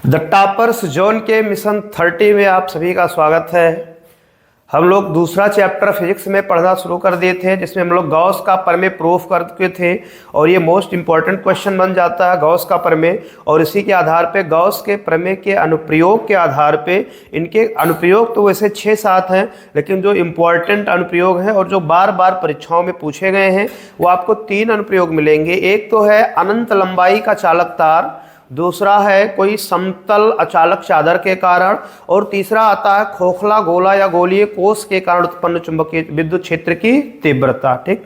The toppers zone के mission 30 में आप सभी का स्वागत है। हम लोग दूसरा चैप्टर फिजिक्स में पढ़ना शुरू कर दिए थे, जिसमें हम लोग गॉस का प्रमेय प्रूफ कर चुके थे और ये मोस्ट इंपॉर्टेंट क्वेश्चन बन जाता है गॉस का प्रमेय। और इसी के आधार पे गॉस के प्रमेय के अनुप्रयोग के आधार पे, इनके अनुप्रयोग तो वैसे 6-7 हैं, लेकिन जो इम्पोर्टेंट अनुप्रयोग हैं और जो बार बार परीक्षाओं में पूछे गए हैं वो आपको 3 अनुप्रयोग मिलेंगे। एक तो है अनंत लंबाई का चालक तार, दूसरा है कोई समतल अचालक चादर के कारण, और तीसरा आता है खोखला गोला या गोलीय कोष के कारण उत्पन्न चुंबकीय विद्युत क्षेत्र की तीव्रता। ठीक,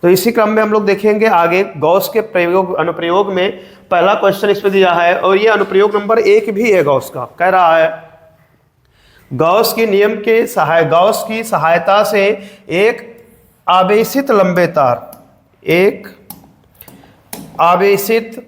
तो इसी क्रम में हम लोग देखेंगे आगे गॉस के प्रयोग अनुप्रयोग में पहला क्वेश्चन इसमें दिया है और ये अनुप्रयोग नंबर 1 भी है गॉस का। कह रहा है गॉस की नियम के गॉस की सहायता से एक आवेशित लंबे तार, एक आवेशित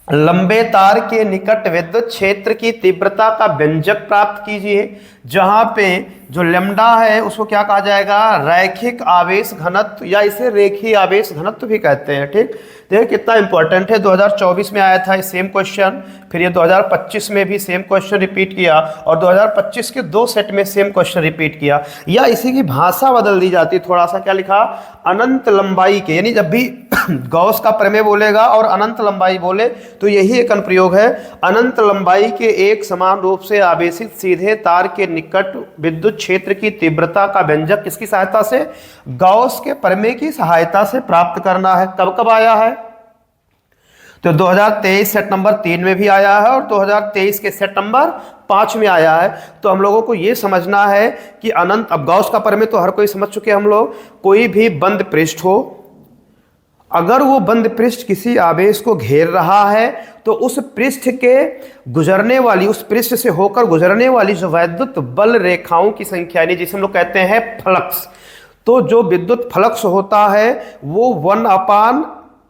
लंबे तार के निकट विद्युत क्षेत्र की तीव्रता का व्यंजक प्राप्त कीजिए, जहां पे जो लैम्डा है उसको क्या कहा जाएगा, रैखिक आवेश घनत्व या इसे रेखीय आवेश घनत्व भी कहते हैं। ठीक, देखिए कितना इंपॉर्टेंट है। 2024 में आया था ये सेम क्वेश्चन, फिर ये 2025 में भी सेम क्वेश्चन रिपीट किया और 2025 के 2 सेट में सेम क्वेश्चन रिपीट किया, या इसी की भाषा बदल दी जाती थोड़ा सा। क्या लिखा, अनंत लंबाई के, यानी जब भी गॉस का प्रमेय बोलेगा और अनंत लंबाई बोले तो यही एक अनुप्रयोग है। अनंत लंबाई के एक समान रूप से आवेशित सीधे तार के निकट विद्युत क्षेत्र की तीव्रता का व्यंजक किसकी सहायता से, गॉस के प्रमेय की सहायता से प्राप्त करना है। कब कब आया है, तो 2023 सेट नंबर 3 में भी आया है और 2023 के सेट नंबर 5 में आया है। तो हम लोगों को यह समझना है कि अनंत, अब गॉस का प्रमेय तो हर कोई समझ चुके हम लोग, कोई भी बंद पृष्ठ हो, अगर वो बंद पृष्ठ किसी आवेश को घेर रहा है तो उस पृष्ठ के गुजरने वाली, उस पृष्ठ से होकर गुजरने वाली जो वैद्युत बल रेखाओं की संख्या, यानी जिसे हम लोग कहते हैं फ्लक्स, तो जो विद्युत फ्लक्स होता है वो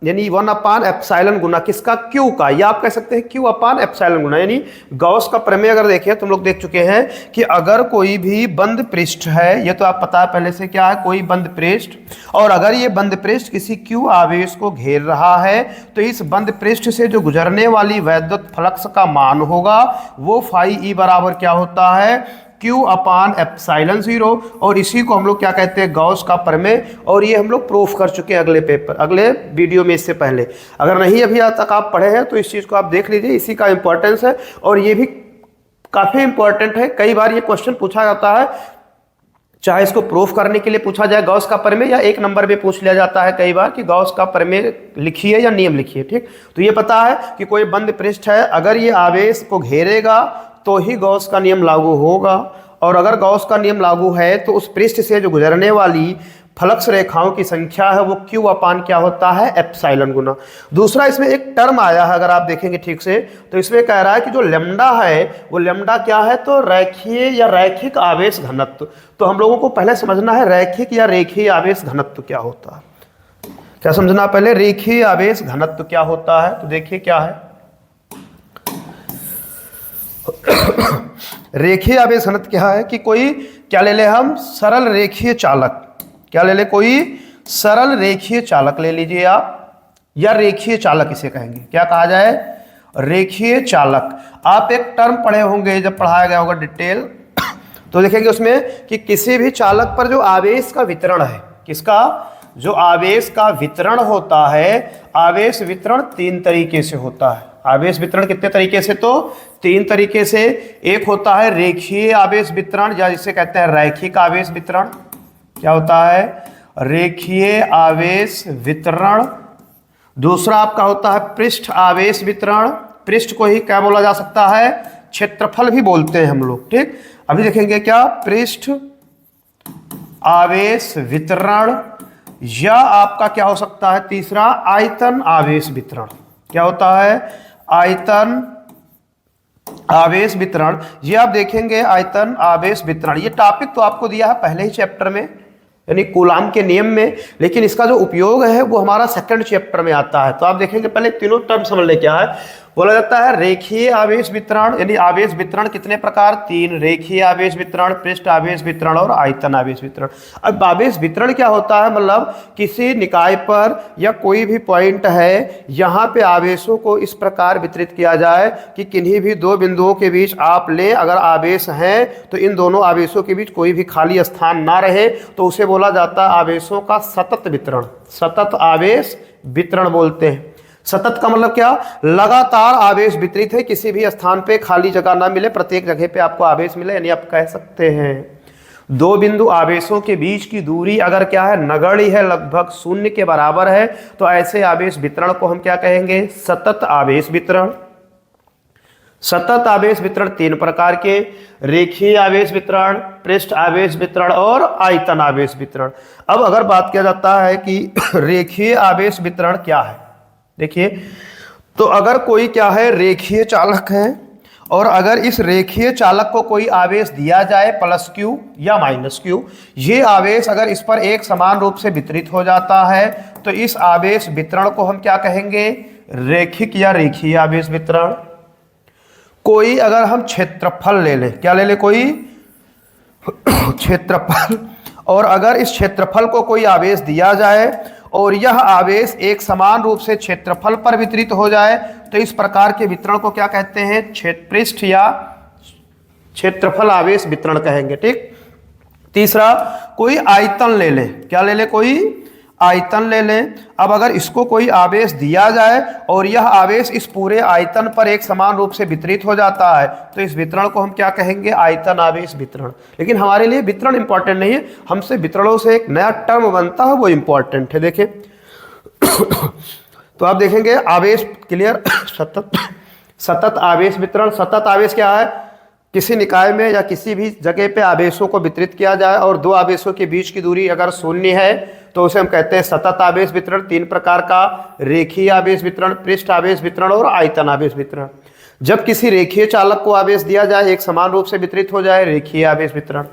1 एप्सिलॉन गुना किसका, क्यू का, या आप कह सकते हैं क्यू अपान एप्सिलॉन गुना। यानी गॉस का प्रमेय अगर देखें तुम लोग देख चुके हैं कि अगर कोई भी बंद पृष्ठ है, ये तो आप पता है पहले से क्या है, कोई बंद पृष्ठ, और अगर ये बंद पृष्ठ किसी क्यू आवेश को घेर रहा है तो इस बंद पृष्ठ से जो गुजरने वाली वैद्युत फ्लक्स का मान होगा वो फाई ई बराबर क्या होता है, Q अपान एप्सिलॉन 0, और इसी को हम लोग क्या कहते हैं, गॉस का प्रमेय। और ये हम लोग प्रूफ कर चुके हैं अगले वीडियो में, इससे पहले। अगर नहीं अभी तक आप पढ़े हैं तो इस चीज़ को आप देख लीजिए, इसी का इंपॉर्टेंस है और ये भी काफ़ी इंपॉर्टेंट है। कई बार ये क्वेश्चन पूछा जाता है, चाहे इसको प्रूफ करने के लिए पूछा जाए गॉस का प्रमेय, या 1 नंबर में पूछ लिया जाता है कई बार कि गॉस का प्रमेय लिखिए या नियम लिखिए। ठीक, तो ये पता है कि कोई बंद पृष्ठ है, अगर ये आवेश को घेरेगा तो ही गॉस का नियम लागू होगा, और अगर गॉस का नियम लागू है तो उस पृष्ठ से जो गुजरने वाली फ्लक्स रेखाओं की संख्या है वो क्यू अपान क्या होता है, एप्सिलॉन गुना। दूसरा इसमें एक टर्म आया है, अगर आप देखेंगे ठीक से तो इसमें कह रहा है कि जो लैम्डा है वो लैम्डा क्या है, तो रैखीय या रैखिक आवेश घनत्व। तो हम लोगों को पहले समझना है रैखिक या रेखीय आवेश घनत्व क्या होता है। क्या समझना पहले, रेखीय आवेश घनत्व क्या होता है, तो देखिए क्या है रेखीय आवेश घनत्व क्या है कि कोई, क्या ले ले हम, सरल रेखीय चालक, क्या ले ले, कोई सरल रेखीय चालक ले लीजिए आप, या रेखीय चालक इसे कहेंगे, क्या कहा जाए, रेखीय चालक। आप एक टर्म पढ़े होंगे जब पढ़ाया गया होगा डिटेल, तो देखेंगे उसमें कि किसी भी चालक पर जो आवेश का वितरण है, किसका, जो आवेश का वितरण होता है, आवेश वितरण 3 तरीके से होता है। आवेश वितरण कितने तरीके से, तो 3 तरीके से। एक होता है रेखीय आवेश वितरण, या जिसे कहते हैं रैखिक आवेश वितरण। क्या होता है, रेखीय आवेश वितरण। दूसरा आपका होता है पृष्ठ आवेश वितरण, पृष्ठ को ही क्या बोला जा सकता है, क्षेत्रफल भी बोलते हैं हम लोग। ठीक, अभी देखेंगे क्या, पृष्ठ आवेश वितरण, या आपका क्या हो सकता है तीसरा, आयतन आवेश वितरण। क्या होता है, आयतन आवेश वितरण। ये आप देखेंगे आयतन आवेश वितरण, ये टॉपिक तो आपको दिया है पहले ही चैप्टर में, यानी कूलाम के नियम में, लेकिन इसका जो उपयोग है वो हमारा सेकंड चैप्टर में आता है। तो आप देखेंगे पहले तीनों टर्म समझ ले क्या है। बोला जाता है रेखीय आवेश वितरण, यानी आवेश वितरण कितने प्रकार, तीन, रेखीय आवेश वितरण, पृष्ठ आवेश वितरण और आयतन आवेश वितरण। अब आवेश वितरण क्या होता है, मतलब किसी निकाय पर या कोई भी पॉइंट है, यहाँ पे आवेशों को इस प्रकार वितरित किया जाए कि किन्हीं भी दो बिंदुओं के बीच आप लें, अगर आवेश हैं तो इन दोनों आवेशों के बीच कोई भी खाली स्थान ना रहे, तो उसे बोला जाता है आवेशों का सतत वितरण, सतत आवेश वितरण बोलते हैं। सतत का मतलब क्या, लगातार आवेश वितरित है, किसी भी स्थान पे खाली जगह ना मिले, प्रत्येक जगह पे आपको आवेश मिले, यानी आप कह सकते हैं दो बिंदु आवेशों के बीच की दूरी अगर क्या है, नगण्य है, लगभग शून्य के बराबर है, तो ऐसे आवेश वितरण को हम क्या कहेंगे, सतत आवेश वितरण। सतत आवेश वितरण तीन प्रकार के, रेखीय आवेश वितरण, पृष्ठ आवेश वितरण और आयतन आवेश वितरण। अब अगर बात किया जाता है कि रेखीय आवेश वितरण क्या है, देखिए, तो अगर कोई क्या है, रेखीय चालक है, और अगर इस रेखीय चालक को कोई आवेश दिया जाए प्लस क्यू या माइनस क्यू, ये आवेश अगर इस पर एक समान रूप से वितरित हो जाता है, तो इस आवेश वितरण को हम क्या कहेंगे, रेखिक या रेखीय आवेश वितरण। कोई अगर हम क्षेत्रफल ले लें, क्या ले लें, कोई क्षेत्रफल, और अगर इस क्षेत्रफल को कोई आवेश दिया जाए और यह आवेश एक समान रूप से क्षेत्रफल पर वितरित हो जाए, तो इस प्रकार के वितरण को क्या कहते हैं, पृष्ठ या क्षेत्रफल आवेश वितरण कहेंगे। ठीक। तीसरा, कोई आयतन ले लें, क्या ले लें, कोई आयतन ले लें। अब अगर इसको कोई आवेश दिया जाए और यह आवेश इस पूरे आयतन पर एक समान रूप से वितरित हो जाता है, तो इस वितरण को हम क्या कहेंगे, आयतन आवेश वितरण। लेकिन हमारे लिए वितरण इंपॉर्टेंट नहीं है, हमसे वितरणों से एक नया टर्म बनता है, वो इंपॉर्टेंट है। देखें तो आप देखेंगे आवेश क्लियर, सतत आवेश वितरण। सतत आवेश क्या है, किसी निकाय में या किसी भी जगह पे आवेशों को वितरित किया जाए और दो आवेशों के बीच की दूरी अगर शून्य है, तो उसे हम कहते हैं सतत आवेश वितरण। तीन प्रकार का, रेखीय आवेश वितरण, पृष्ठ आवेश वितरण और आयतन आवेश वितरण। जब किसी रेखीय चालक को आवेश दिया जाए, एक समान रूप से वितरित हो जाए, रेखीय आवेश वितरण।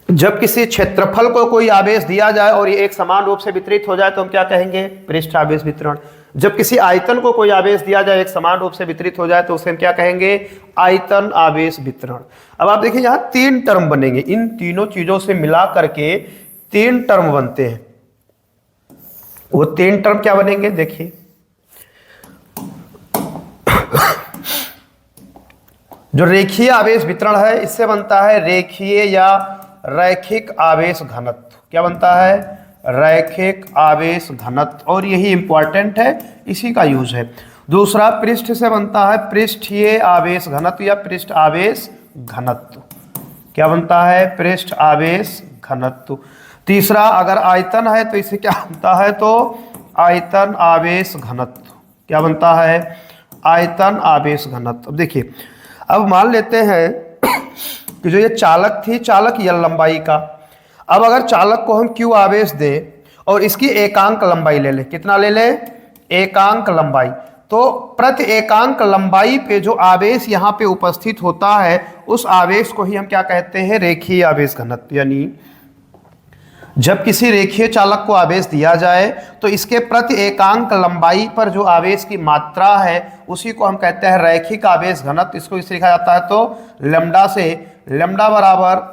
जब किसी क्षेत्रफल को कोई आवेश दिया जाए और ये एक समान रूप से वितरित हो जाए, तो हम क्या कहेंगे, पृष्ठ आवेश वितरण। जब किसी आयतन को कोई आवेश दिया जाए, एक समान रूप से वितरित हो जाए, तो उसे हम क्या कहेंगे, आयतन आवेश वितरण। अब आप देखिए यहाँ तीन टर्म बनेंगे, इन तीनों चीजों से मिला करके तीन टर्म बनते हैं। वो तीन टर्म क्या बनेंगे, देखिए, जो रेखीय आवेश वितरण है, इससे बनता है रेखीय या रैखिक आवेश घनत्व। क्या बनता है, रैखिक आवेश घनत्व, और यही इंपॉर्टेंट है, इसी का यूज है। दूसरा, पृष्ठ से बनता है पृष्ठीय आवेश घनत्व या पृष्ठ आवेश घनत्व। क्या बनता है, पृष्ठ आवेश घनत्व। तीसरा, अगर आयतन है तो इसे क्या बनता है, तो आयतन आवेश घनत्व। क्या बनता है, आयतन आवेश घनत्व। अब देखिए, अब मान लेते हैं कि जो ये चालक थी, चालक यल लंबाई का, अब अगर चालक को हम क्यू आवेश दें और इसकी एकांक लंबाई ले लें, कितना ले लें, एकांक लंबाई, तो प्रति एकांक लंबाई पे जो आवेश यहाँ पे उपस्थित होता है, उस आवेश को ही हम क्या कहते हैं, रेखीय आवेश घनत्व। यानी जब किसी रेखीय चालक को आवेश दिया जाए, तो इसके प्रति एकांक लंबाई पर जो आवेश की मात्रा है, उसी को हम कहते हैं रैखिक आवेश घनत्व। इसको इसे लिखा जाता है तो लैम्डा से, लैम्डा बराबर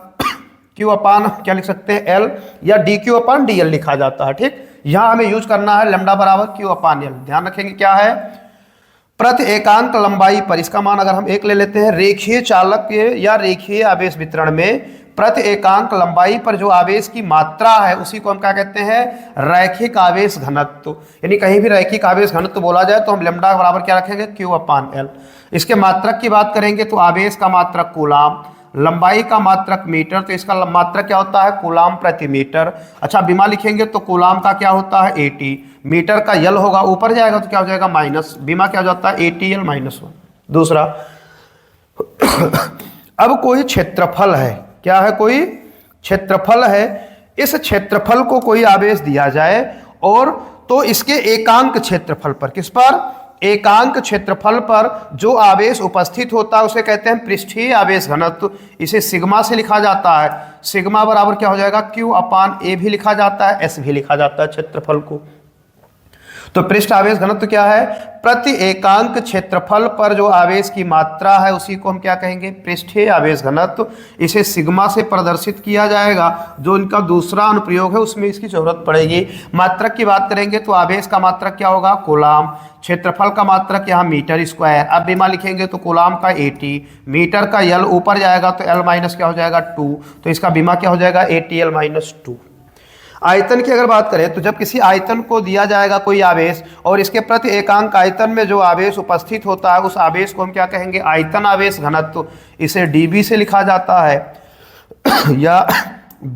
क्यू अपान क्या लिख सकते हैं, एल, या डी क्यू अपान डी एल लिखा जाता है। ठीक, यहाँ हमें यूज करना है लैम्डा बराबर क्यू अपान एल। ध्यान रखेंगे क्या है, प्रति एकांक लंबाई पर, इसका मान अगर हम एक ले लेते हैं, रेखीय चालक के या रेखीय आवेश वितरण में प्रति एकांक लंबाई पर जो आवेश की मात्रा है, उसी को हम क्या कहते हैं, रैखिक आवेश घनत्व। यानी कहीं भी रैखिक आवेश घनत्व बोला जाए तो हम लैम्डा बराबर क्या रखेंगे, क्यू अपान एल। इसके मात्रक की बात करेंगे तो आवेश का मात्रक कूलाम, लंबाई का मात्रक मीटर, तो इसका मात्रक क्या होता है, कूलाम प्रति मीटर। अच्छा, बीमा लिखेंगे तो कूलाम का क्या होता है, 80, मीटर का यल होगा, ऊपर जाएगा तो क्या हो जाएगा, माइनस, बीमा क्या हो जाता है, 80L -1। दूसरा, अब कोई क्षेत्रफल है, क्या है, कोई क्षेत्रफल है, इस क्षेत्रफल को कोई आवेश दिया जाए और तो इसके एकांक क्षेत्रफल पर, किस पर, एकांक क्षेत्रफल पर जो आवेश उपस्थित होता है उसे कहते हैं पृष्ठीय आवेश घनत्व। इसे सिग्मा से लिखा जाता है। सिग्मा बराबर क्या हो जाएगा, Q अपान A भी लिखा जाता है, S भी लिखा जाता है क्षेत्रफल को। तो पृष्ठ आवेश घनत्व क्या है, प्रति एकांक क्षेत्रफल पर जो आवेश की मात्रा है उसी को हम क्या कहेंगे, पृष्ठीय आवेश घनत्व। इसे सिग्मा से प्रदर्शित किया जाएगा। जो इनका दूसरा अनुप्रयोग है उसमें इसकी जरूरत पड़ेगी। मात्रक की बात करेंगे तो आवेश का मात्रक क्या होगा, कूलाम। क्षेत्रफल का मात्रक यहाँ मीटर स्क्वायर। अब बीमा लिखेंगे तो कूलाम का 80, मीटर का यल ऊपर जाएगा तो L माइनस क्या हो जाएगा 2, तो इसका बीमा क्या हो जाएगा 80L माइनस 2। आयतन की अगर बात करें तो जब किसी आयतन को दिया जाएगा कोई आवेश और इसके प्रति एकांक आयतन में जो आवेश उपस्थित होता है उस आवेश को हम क्या कहेंगे, आयतन आवेश घनत्व। इसे dB से लिखा जाता है या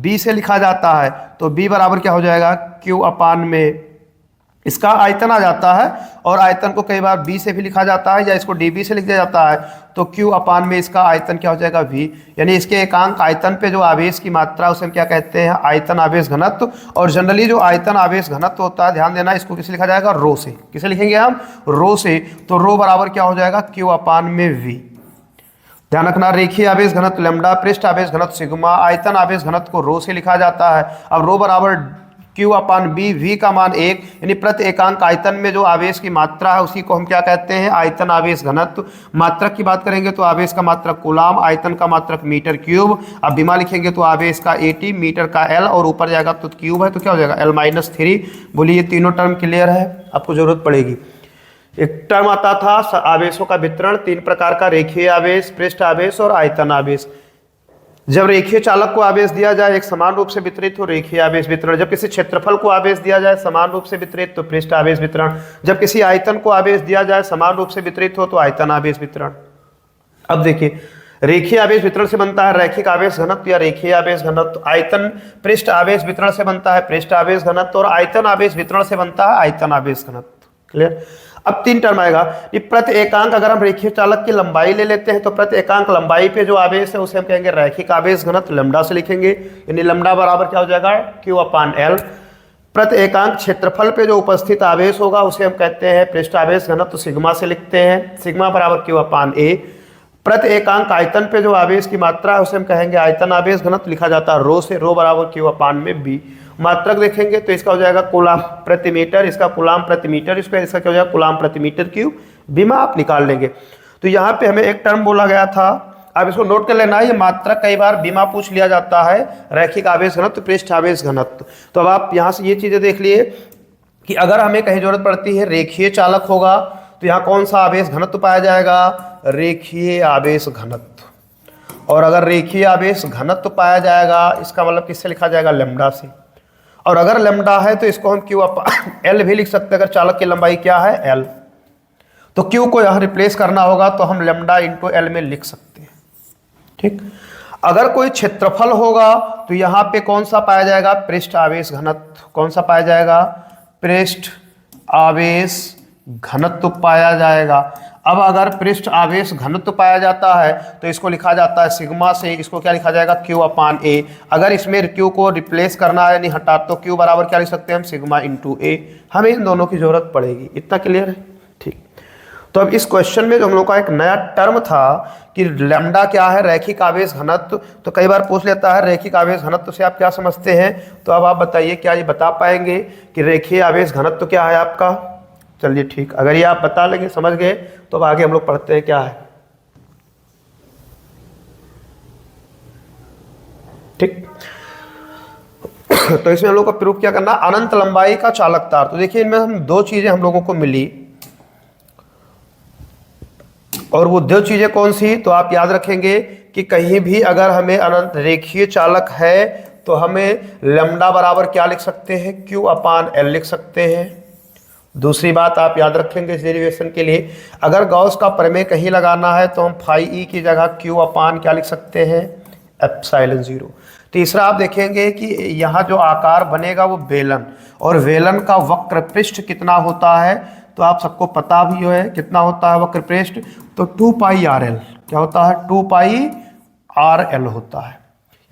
B से लिखा जाता है। तो B बराबर क्या हो जाएगा, Q अपान में इसका आयतन आ जाता है, और आयतन को कई बार B से भी लिखा जाता है या इसको dB से लिख दिया जाता है। तो Q अपान में इसका आयतन क्या हो जाएगा V, यानी इसके एकांक आयतन पे जो आवेश की मात्रा उसे हम क्या कहते हैं, आयतन आवेश घनत्व। और जनरली जो आयतन आवेश घनत्व होता है, ध्यान देना, इसको किसे लिखा जाएगा, रो से। किसे लिखेंगे हम, रो से। तो रो बराबर क्या हो जाएगा, Q अपान में V। ध्यान रखना, रेखीय आवेश घनत्व लैम्डा, पृष्ठ आवेश घनत्व सिग्मा, आयतन आवेश घनत्व को रो से लिखा जाता है। अब रो बराबर Q अपान B, V का मान 1, यानी प्रति एकांक आयतन में जो आवेश की मात्रा है उसी को हम क्या कहते हैं, आयतन आवेश घनत्व। मात्रक की बात करेंगे तो आवेश का मात्रक कूलाम, आयतन का मात्रक मीटर क्यूब। अब बीमा लिखेंगे तो आवेश का 80, मीटर का L, और ऊपर जाएगा तो क्यूब है तो क्या हो जाएगा L माइनस 3। बोलिए, ये तीनों टर्म क्लियर है, आपको जरूरत पड़ेगी। एक टर्म आता था आवेशों का वितरण, 3 प्रकार का, रेखीय आवेश, पृष्ठ आवेश और आयतन आवेश। जब रेखीय चालक को आवेश दिया जाए एक समान रूप से वितरित हो, रेखीय आवेश वितरण। जब किसी क्षेत्रफल को आवेश दिया जाए समान रूप से वितरित, तो पृष्ठ आवेश वितरण। जब किसी आयतन को आवेश दिया जाए समान रूप से वितरित हो तो आयतन आवेश वितरण। अब देखिए, रेखीय आवेश वितरण से बनता है रैखिक आवेश घनत्व या रेखीय आवेश घनत्व। आयतन पृष्ठ आवेश वितरण से बनता है पृष्ठ आवेश घनत्व, और आयतन आवेश वितरण से बनता है आयतन आवेश घनत्व। क्लियर। अब 3 टर्म आएगा। ये प्रति एकांक, अगर हम रेखीय चालक की लंबाई ले लेते हैं तो प्रति एकांक लंबाई पे जो आवेश है उसे हम कहेंगे रैखिक आवेश घनत्व, लैम्डा से लिखेंगे। यानी लैम्डा बराबर क्या हो जाएगा, Q अपान L। प्रति एकांक क्षेत्रफल पे जो उपस्थित आवेश होगा उसे हम कहते हैं पृष्ठ आवेश घनत्व, सिग्मा से लिखते हैं। सिग्मा बराबर Q अपान A। प्रति एकांक आयतन पे जो आवेश की मात्रा है उसे हम कहेंगे आयतन आवेश घनत्व, लिखा जाता है रो से। रो बराबर Q अपान में B। मात्रक देखेंगे तो इसका हो जाएगा कूलाम प्रति मीटर, इसका कूलाम प्रति मीटर स्क्वायर, इसका क्या हो जाएगा कूलाम प्रति मीटर क्यूब। बीमा आप निकाल लेंगे। तो यहाँ पे हमें एक टर्म बोला गया था, अब इसको नोट कर लेना है। ये मात्रक कई बार बीमा पूछ लिया जाता है, रैखिक आवेश घनत्व, पृष्ठ आवेश घनत्व। तो अब आप यहाँ से ये चीजें देख लिए कि अगर हमें कहीं जरूरत पड़ती है रेखीय चालक होगा तो यहाँ कौन सा आवेश घनत्व पाया जाएगा, रेखीय आवेश घनत्व। और अगर रेखीय आवेश घनत्व पाया जाएगा इसका मतलब किससे लिखा जाएगा, लैम्डा से। और अगर लैम्डा है तो इसको हम Q अपान L भी लिख सकते हैं। अगर चालक की लंबाई क्या है, L, तो Q को यहाँ रिप्लेस करना होगा तो हम लैम्डा इंटू L में लिख सकते हैं। ठीक। अगर कोई क्षेत्रफल होगा तो यहाँ पे कौन सा पाया जाएगा, पृष्ठ आवेश घनत्व। कौन सा पाया जाएगा, पृष्ठ आवेश घनत्व पाया जाएगा। अब अगर पृष्ठ आवेश घनत्व पाया जाता है तो इसको लिखा जाता है सिग्मा से। इसको क्या लिखा जाएगा, Q अपान A। अगर इसमें Q को रिप्लेस करना है यानी हटा, तो Q बराबर क्या लिख सकते हैं हम, सिग्मा इंटू A। हमें इन दोनों की जरूरत पड़ेगी। इतना क्लियर है। ठीक। तो अब इस क्वेश्चन में जो हम लोग का एक नया टर्म था कि लैम्डा क्या है, रैखिक आवेश घनत्व, तो कई बार पूछ लेता है रैखिक आवेश घनत्व से आप क्या समझते हैं। तो अब आप बताइए, क्या ये बता पाएंगे कि रेखीय आवेश घनत्व क्या है आपका। चलिए ठीक, अगर ये आप बता लेंगे, समझ गए, तो अब आगे हम लोग पढ़ते हैं क्या है। ठीक। तो इसमें हम लोग को प्रूफ क्या करना, अनंत लंबाई का चालक तार। तो देखिए इनमें हम 2 चीजें हम लोगों को मिली, और वो 2 चीजें कौन सी, तो आप याद रखेंगे कि कहीं भी अगर हमें अनंत रेखीय चालक है तो हमें लैम्डा बराबर क्या लिख सकते हैं, Q अपान L लिख सकते हैं। दूसरी बात आप याद रखेंगे इस डेरिवेशन के लिए, अगर गॉस का प्रमेय कहीं लगाना है तो हम फाई ई की जगह Q अपान क्या लिख सकते हैं, एप्सिलॉन 0। तीसरा आप देखेंगे कि यहाँ जो आकार बनेगा वो बेलन, और बेलन का वक्र पृष्ठ कितना होता है, तो आप सबको पता भी है कितना होता है वक्र पृष्ठ, तो 2 पाई RL। क्या होता है, 2 पाई RL होता है।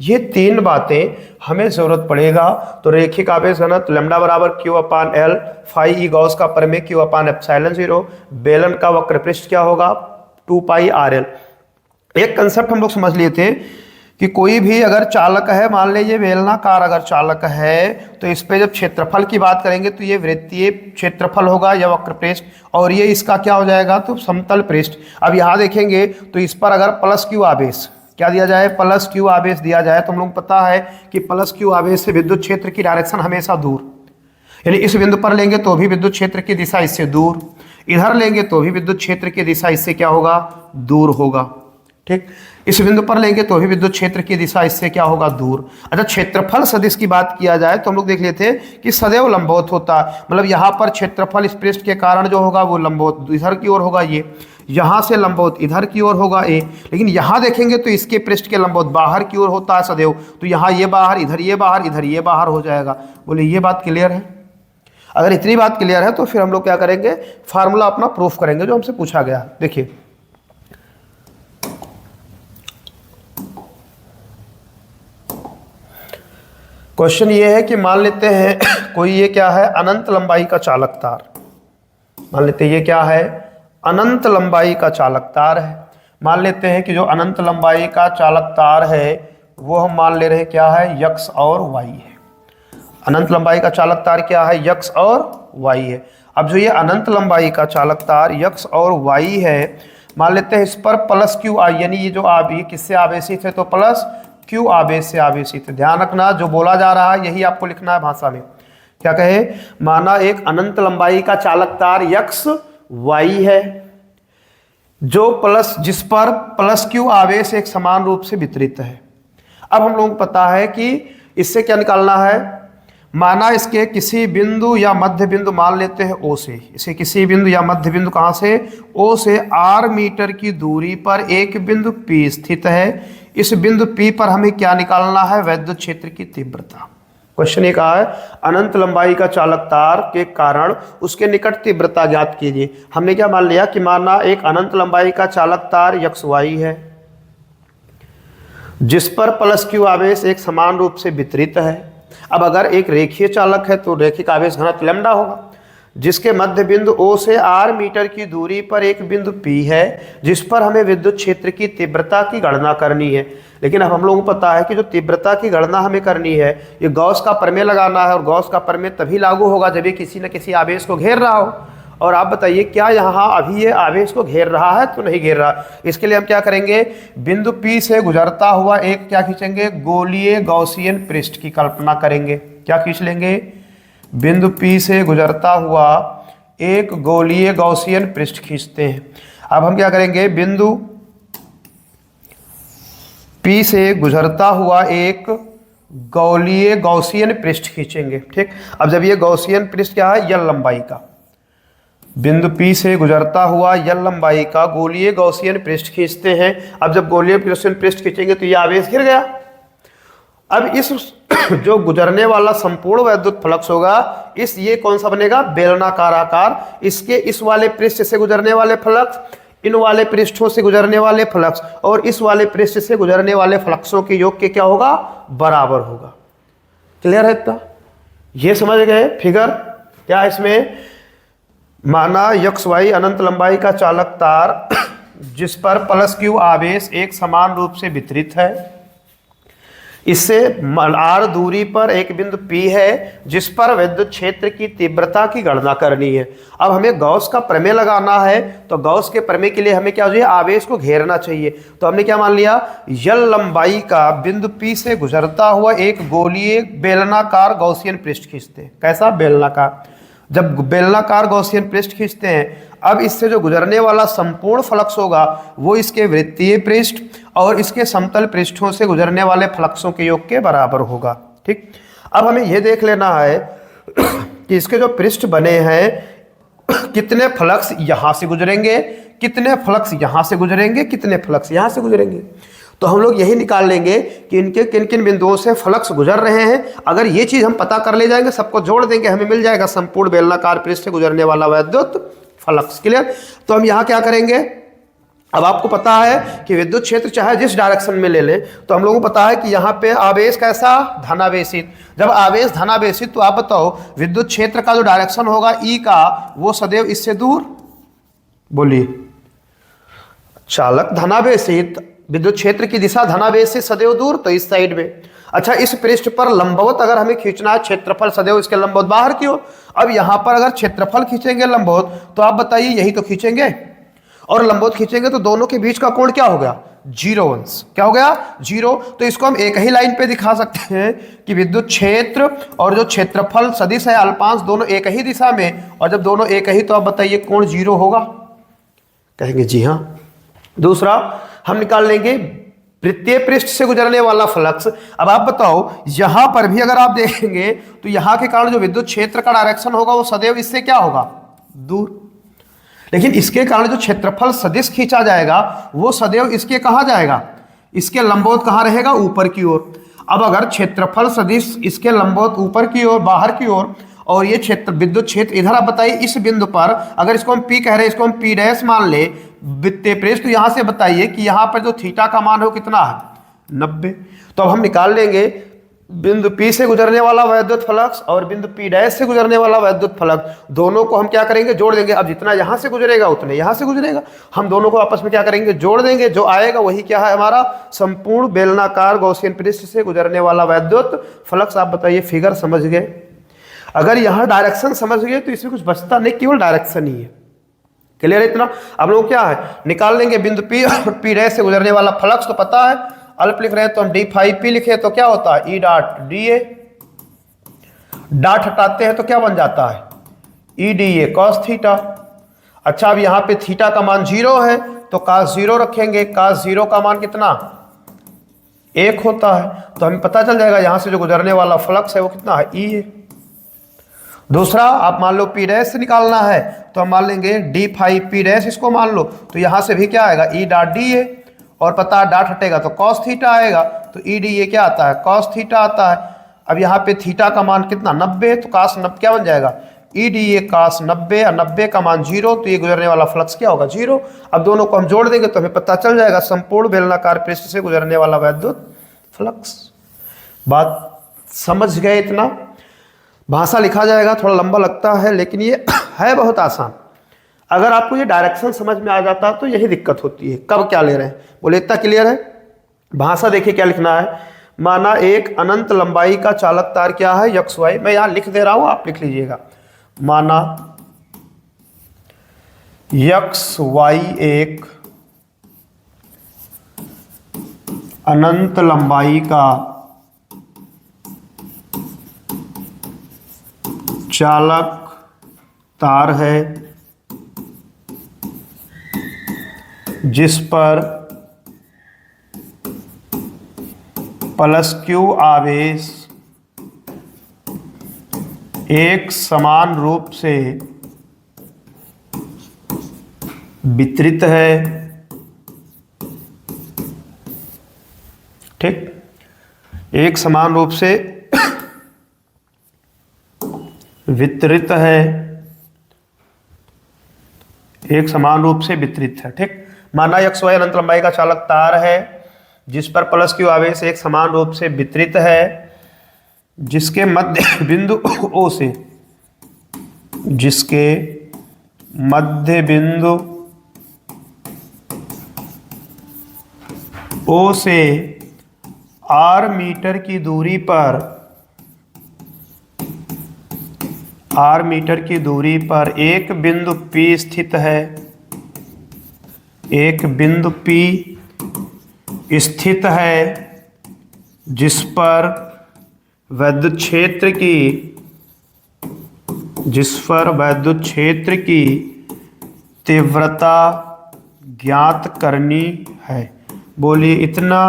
ये तीन बातें हमें जरूरत पड़ेगा। तो रेखिक आवेश घनत्व लैम्डा बराबर क्यू अपान एल, फाई ई गॉस का प्रमेय क्यू अपान एप्सिलॉन 0, बेलन का वक्र पृष्ठ क्या होगा 2 पाई आर एल। एक कंसेप्ट हम लोग समझ लिए थे कि कोई भी अगर चालक है, मान लीजिए बेलनाकार अगर चालक है, तो इस पे जब क्षेत्रफल की बात करेंगे तो ये वृत्तीय क्षेत्रफल होगा या वक्र पृष्ठ, और ये इसका क्या हो जाएगा तो समतल पृष्ठ। अब यहाँ देखेंगे तो इस पर अगर प्लस क्यू आवेश क्या दिया जाए, प्लस क्यू आवेश दिया जाए, तो हम लोग पता है कि प्लस क्यू आवेश से विद्युत क्षेत्र की डायरेक्शन हमेशा दूर, यानी इस बिंदु पर लेंगे तो भी विद्युत क्षेत्र की दिशा इससे दूर, इधर लेंगे तो भी विद्युत क्षेत्र की दिशा इससे क्या होगा दूर होगा। ठीक, इस बिंदु पर लेंगे तो भी विद्युत क्षेत्र की दिशा इससे क्या होगा दूर। अच्छा, क्षेत्रफल सदिश की बात किया जाए तो हम लोग देख लेते हैं कि सदैव लंबवत होता है, मतलब यहाँ पर क्षेत्रफल इस पृष्ठ के कारण जो होगा वो लंबवत इधर की ओर होगा, ये यहाँ से लंबवत इधर की ओर होगा ए, लेकिन यहाँ देखेंगे तो इसके पृष्ठ के लंबवत बाहर की ओर होता है सदैव, तो यहाँ ये बाहर, इधर ये बाहर, इधर ये बाहर हो जाएगा। बोले ये बात क्लियर है? अगर इतनी बात क्लियर है तो फिर हम लोग क्या करेंगे, फार्मूला अपना प्रूफ करेंगे जो हमसे पूछा गया। देखिए क्वेश्चन ये है कि मान लेते हैं कोई ये क्या है अनंत लंबाई का चालक तार, मान लेते हैं ये क्या है अनंत लंबाई का चालक तार है। मान लेते हैं कि जो अनंत लंबाई का चालक तार है वो हम मान ले रहे हैं क्या है यक्स और वाई है। अनंत लंबाई का चालक तार क्या है यक्स और वाई है। अब जो ये अनंत लंबाई का चालक तार यक्स और वाई है, मान लेते हैं इस पर प्लस क्यू आई, यानी ये जो ये किससे आवेशित है तो प्लस क्यू आवेश से आवेशित है। ध्यान रखना जो बोला जा रहा है यही आपको लिखना है भाषा में। क्या कहे, माना एक अनंत लंबाई का चालक तार यक्स वाई है जो जिस पर प्लस क्यू आवेश एक समान रूप से वितरित है। अब हम लोगों को पता है कि इससे क्या निकालना है, माना इसके किसी बिंदु या मध्य बिंदु मान लेते हैं ओ से, इसे किसी बिंदु या मध्य बिंदु कहाँ से ओ से आर मीटर की दूरी पर एक बिंदु पी स्थित है। इस बिंदु पी पर हमें क्या निकालना है वैद्युत क्षेत्र की तीव्रता। क्वेश्चन ये कहा है अनंत लंबाई का चालक तार के कारण उसके निकट तीव्रता ज्ञात कीजिए। हमने क्या मान लिया कि माना एक अनंत लंबाई का चालक तार यक्स वाई है जिस पर प्लस क्यू आवेश एक समान रूप से वितरित है। अब अगर एक रेखीय चालक है तो रेखिक आवेश घनत्व लैम्डा होगा, जिसके मध्य बिंदु ओ से आर मीटर की दूरी पर एक बिंदु पी है जिस पर हमें विद्युत क्षेत्र की तीव्रता की गणना करनी है। लेकिन अब हम लोगों को पता है कि जो तीव्रता की गणना हमें करनी है ये गॉस का प्रमेय लगाना है, और गॉस का प्रमेय तभी लागू होगा जब ये किसी न किसी आवेश को घेर रहा हो। और आप बताइए क्या यहाँ अभी ये आवेश को घेर रहा है तो नहीं घेर रहा। इसके लिए हम क्या करेंगे, बिंदु पी से गुजरता हुआ एक क्या खींचेंगे गोलीय गॉसियन पृष्ठ की कल्पना करेंगे। क्या खींच लेंगे, बिंदु पी से गुजरता हुआ एक गोलीय गॉसियन पृष्ठ खींचते हैं। अब हम क्या करेंगे, बिंदु पी से गुजरता हुआ एक गोलीय गॉसियन पृष्ठ खींचेंगे। ठीक, अब जब ये गॉसियन पृष्ठ क्या है यल लंबाई का, बिंदु पी से गुजरता हुआ यल लंबाई का गोलीय गॉसियन पृष्ठ खींचते हैं। अब जब गोलीय गॉसियन पृष्ठ खींचेंगे तो ये आवेश गिर गया। अब इस जो गुजरने वाला संपूर्ण वैद्युत फ्लक्स होगा इस ये कौन सा बनेगा बेलनाकार आकार, इसके इस वाले पृष्ठ से गुजरने वाले फ्लक्स, इन वाले पृष्ठों से गुजरने वाले फ्लक्स और इस वाले पृष्ठ से गुजरने वाले फ्लक्सों के योग के क्या होगा बराबर होगा। क्लियर है इतना, ये समझ गए फिगर। क्या इसमें माना यक्स वाई अनंत लंबाई का चालक तार जिस पर प्लस क्यू आवेश एक समान रूप से वितरित है, इससे आर दूरी पर एक बिंदु P है जिस पर विद्युत क्षेत्र की तीव्रता की गणना करनी है। अब हमें गॉस का प्रमेय लगाना है तो गॉस के प्रमेय के लिए हमें क्या चाहिए, आवेश को घेरना चाहिए। तो हमने क्या मान लिया, यल लंबाई का बिंदु P से गुजरता हुआ एक गोलीय बेलनाकार गॉसियन पृष्ठ खींचते हैं। कैसा बेलनाकार, जब बेलनाकार गॉसियन पृष्ठ खींचते हैं अब इससे जो गुजरने वाला संपूर्ण फ्लक्स होगा वो इसके वृत्तीय पृष्ठ और इसके समतल पृष्ठों से गुजरने वाले फ्लक्सों के योग के बराबर होगा। ठीक, अब हमें यह देख लेना है कि इसके जो पृष्ठ बने हैं कितने फ्लक्स यहां से गुजरेंगे, कितने फ्लक्स यहां से गुजरेंगे, कितने फ्लक्स यहां से गुजरेंगे। तो हम लोग यही निकाल लेंगे कि इनके किन किन बिंदुओं से फ्लक्स गुजर रहे हैं। अगर ये चीज हम पता कर ले जाएंगे, सबको जोड़ देंगे, हमें मिल जाएगा संपूर्ण बेलनाकार पृष्ठ से गुजरने वाला वैद्युत फ्लक्स। क्लियर। तो हम यहाँ क्या करेंगे, अब आपको पता है कि विद्युत क्षेत्र चाहे जिस डायरेक्शन में ले ले, तो हम लोगों को पता है कि यहाँ पे आवेश कैसा, धनावेशित। जब आवेश धनावेशित, तो आप बताओ विद्युत क्षेत्र का जो डायरेक्शन होगा ई का, वो सदैव इससे दूर। बोलिए, चालक धनावेशित, विद्युत क्षेत्र की दिशा धनावेश से सदैव दूर, तो इस साइड में। अच्छा, इस पृष्ठ पर लंबवत अगर हमें खींचना है, क्षेत्रफल सदैव इसके लंबवत बाहर की ओर। अब यहां पर अगर क्षेत्रफल खींचेंगे लंबवत, तो आप बताइए यही तो खींचेंगे, और लंबवत खींचेंगे तो दोनों के बीच का कोण क्या हो गया, 0 अंश। क्या हो गया, 0। तो इसको हम एक ही लाइन पे दिखा सकते हैं कि विद्युत क्षेत्र और जो क्षेत्रफल सदिश है अल्पांश, दोनों एक ही दिशा में, और जब दोनों एक ही, तो आप बताइए कोण 0 होगा। कहेंगे जी हाँ। दूसरा हम निकाल लेंगे वृत्तीय पृष्ठ से गुजरने वाला फ्लक्स। अब आप बताओ, यहां पर भी अगर आप देखेंगे तो यहां के कारण जो विद्युत क्षेत्र का डायरेक्शन होगा वो सदैव इससे क्या होगा, दूर। लेकिन इसके कारण जो क्षेत्रफल सदिश खींचा जाएगा वो सदैव इसके कहां जाएगा, इसके लंबवत कहां रहेगा, ऊपर की ओर। अब अगर क्षेत्रफल सदिश इसके लंबवत ऊपर की ओर, बाहर की ओर, और ये क्षेत्र विद्युत क्षेत्र इधर, आप बताइए इस बिंदु पर, अगर इसको हम पी कह रहे हैं, इसको हम पी डैश मान ले वृत्तीय पृष्ठ, तो यहां से बताइए कि यहां पर जो थीटा का मान है वो कितना है, 90। तो अब हम निकाल लेंगे बिंदु P से गुजरने वाला वैद्युत फ्लक्स और बिंदु P डैश से गुजरने वाला वैद्युत फ्लक्स, दोनों को हम क्या करेंगे, जोड़ देंगे। अब जितना यहां से गुजरेगा उतने यहां से गुजरेगा, हम दोनों को आपस में क्या करेंगे, जोड़ देंगे। जो आएगा वही क्या है हमारा, संपूर्ण बेलनाकार गॉसियन पृष्ठ से गुजरने वाला वैद्युत फ्लक्स। आप बताइए, फिगर समझ गए? अगर यहां डायरेक्शन समझ गए तो इसमें कुछ बचता नहीं, केवल डायरेक्शन ही है। क्लियर है इतना? अब लोग क्या है, निकाल लेंगे बिंदु P और P डैश से गुजरने वाला फ्लक्स। तो पता है अल्प लिख रहे हैं तो हम d∅P लिखे तो क्या होता है, E डॉट dA। डॉट हटाते हैं तो क्या बन जाता है, E dA cos थीटा। अच्छा, अब यहाँ पे थीटा का मान 0 है तो cos 0 रखेंगे। cos 0 का मान कितना, 1 होता है। तो हमें पता चल जाएगा यहाँ से जो गुजरने वाला फ्लक्स है वो कितना है, E है। दूसरा, आप मान लो P डैश से निकालना है तो हम मान लेंगे d∅P डैश, इसको मान लो तो यहाँ से भी क्या आएगा, E डॉट dA, और पता है डॉट हटेगा तो cos थीटा आएगा, तो E dA क्या आता है, cos थीटा आता है। अब यहाँ पे थीटा का मान कितना, 90, तो cos 90 क्या बन जाएगा, E dA cos 90, और 90 का मान 0, तो ये गुजरने वाला फ्लक्स क्या होगा, 0। अब दोनों को हम जोड़ देंगे तो हमें पता चल जाएगा संपूर्ण बेलनाकार पृष्ठ से गुजरने वाला वैद्युत फ्लक्स। बात समझ गए इतना? भाषा लिखा जाएगा, थोड़ा लंबा लगता है, लेकिन ये है बहुत आसान। अगर आपको ये डायरेक्शन समझ में आ जाता तो यही दिक्कत होती है, कब क्या ले रहे हैं। बोले इतना क्लियर है? भाषा देखिए क्या लिखना है। माना एक अनंत लंबाई का चालक तार क्या है, XY, मैं यहां लिख दे रहा हूं, आप लिख लीजिएगा। माना XY एक अनंत लंबाई का चालक तार है जिस पर +Q आवेश एक समान रूप से वितरित है। ठीक, एक समान रूप से वितरित है, एक समान रूप से वितरित है। ठीक, माना XY अनंत लंबाई का चालक तार है जिस पर +Q आवेश एक समान रूप से वितरित है, जिसके मध्य बिंदु O से, जिसके मध्य बिंदु O से R मीटर की दूरी पर, R मीटर की दूरी पर एक बिंदु P स्थित है, एक बिंदु P स्थित है जिस पर वैद्युत क्षेत्र की तीव्रता ज्ञात करनी है। बोलिए, इतना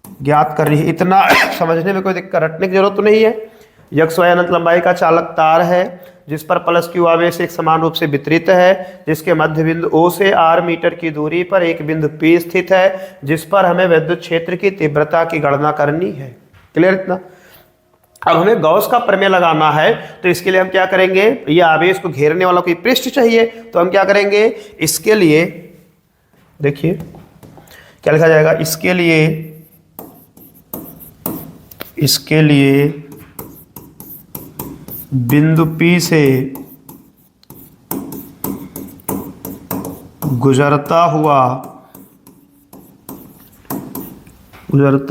ज्ञात करनी है। इतना समझने में कोई दिक्कत, रटने की जरूरत तो नहीं है। XY अनंत लंबाई का चालक तार है जिस पर +Q आवेश एक समान रूप से वितरित है, जिसके मध्य बिंदु O से R मीटर की दूरी पर एक बिंदु P स्थित है, जिस पर हमें विद्युत क्षेत्र की तीव्रता की गणना करनी है। क्लियर इतना? अब हमें गॉस का प्रमेय लगाना है, तो इसके लिए हम क्या करेंगे, ये आवेश को घेरने वाला कोई पृष्ठ चाहिए, तो हम क्या करेंगे, इसके लिए देखिए क्या लिखा जाएगा, इसके लिए बिंदु P से गुजरता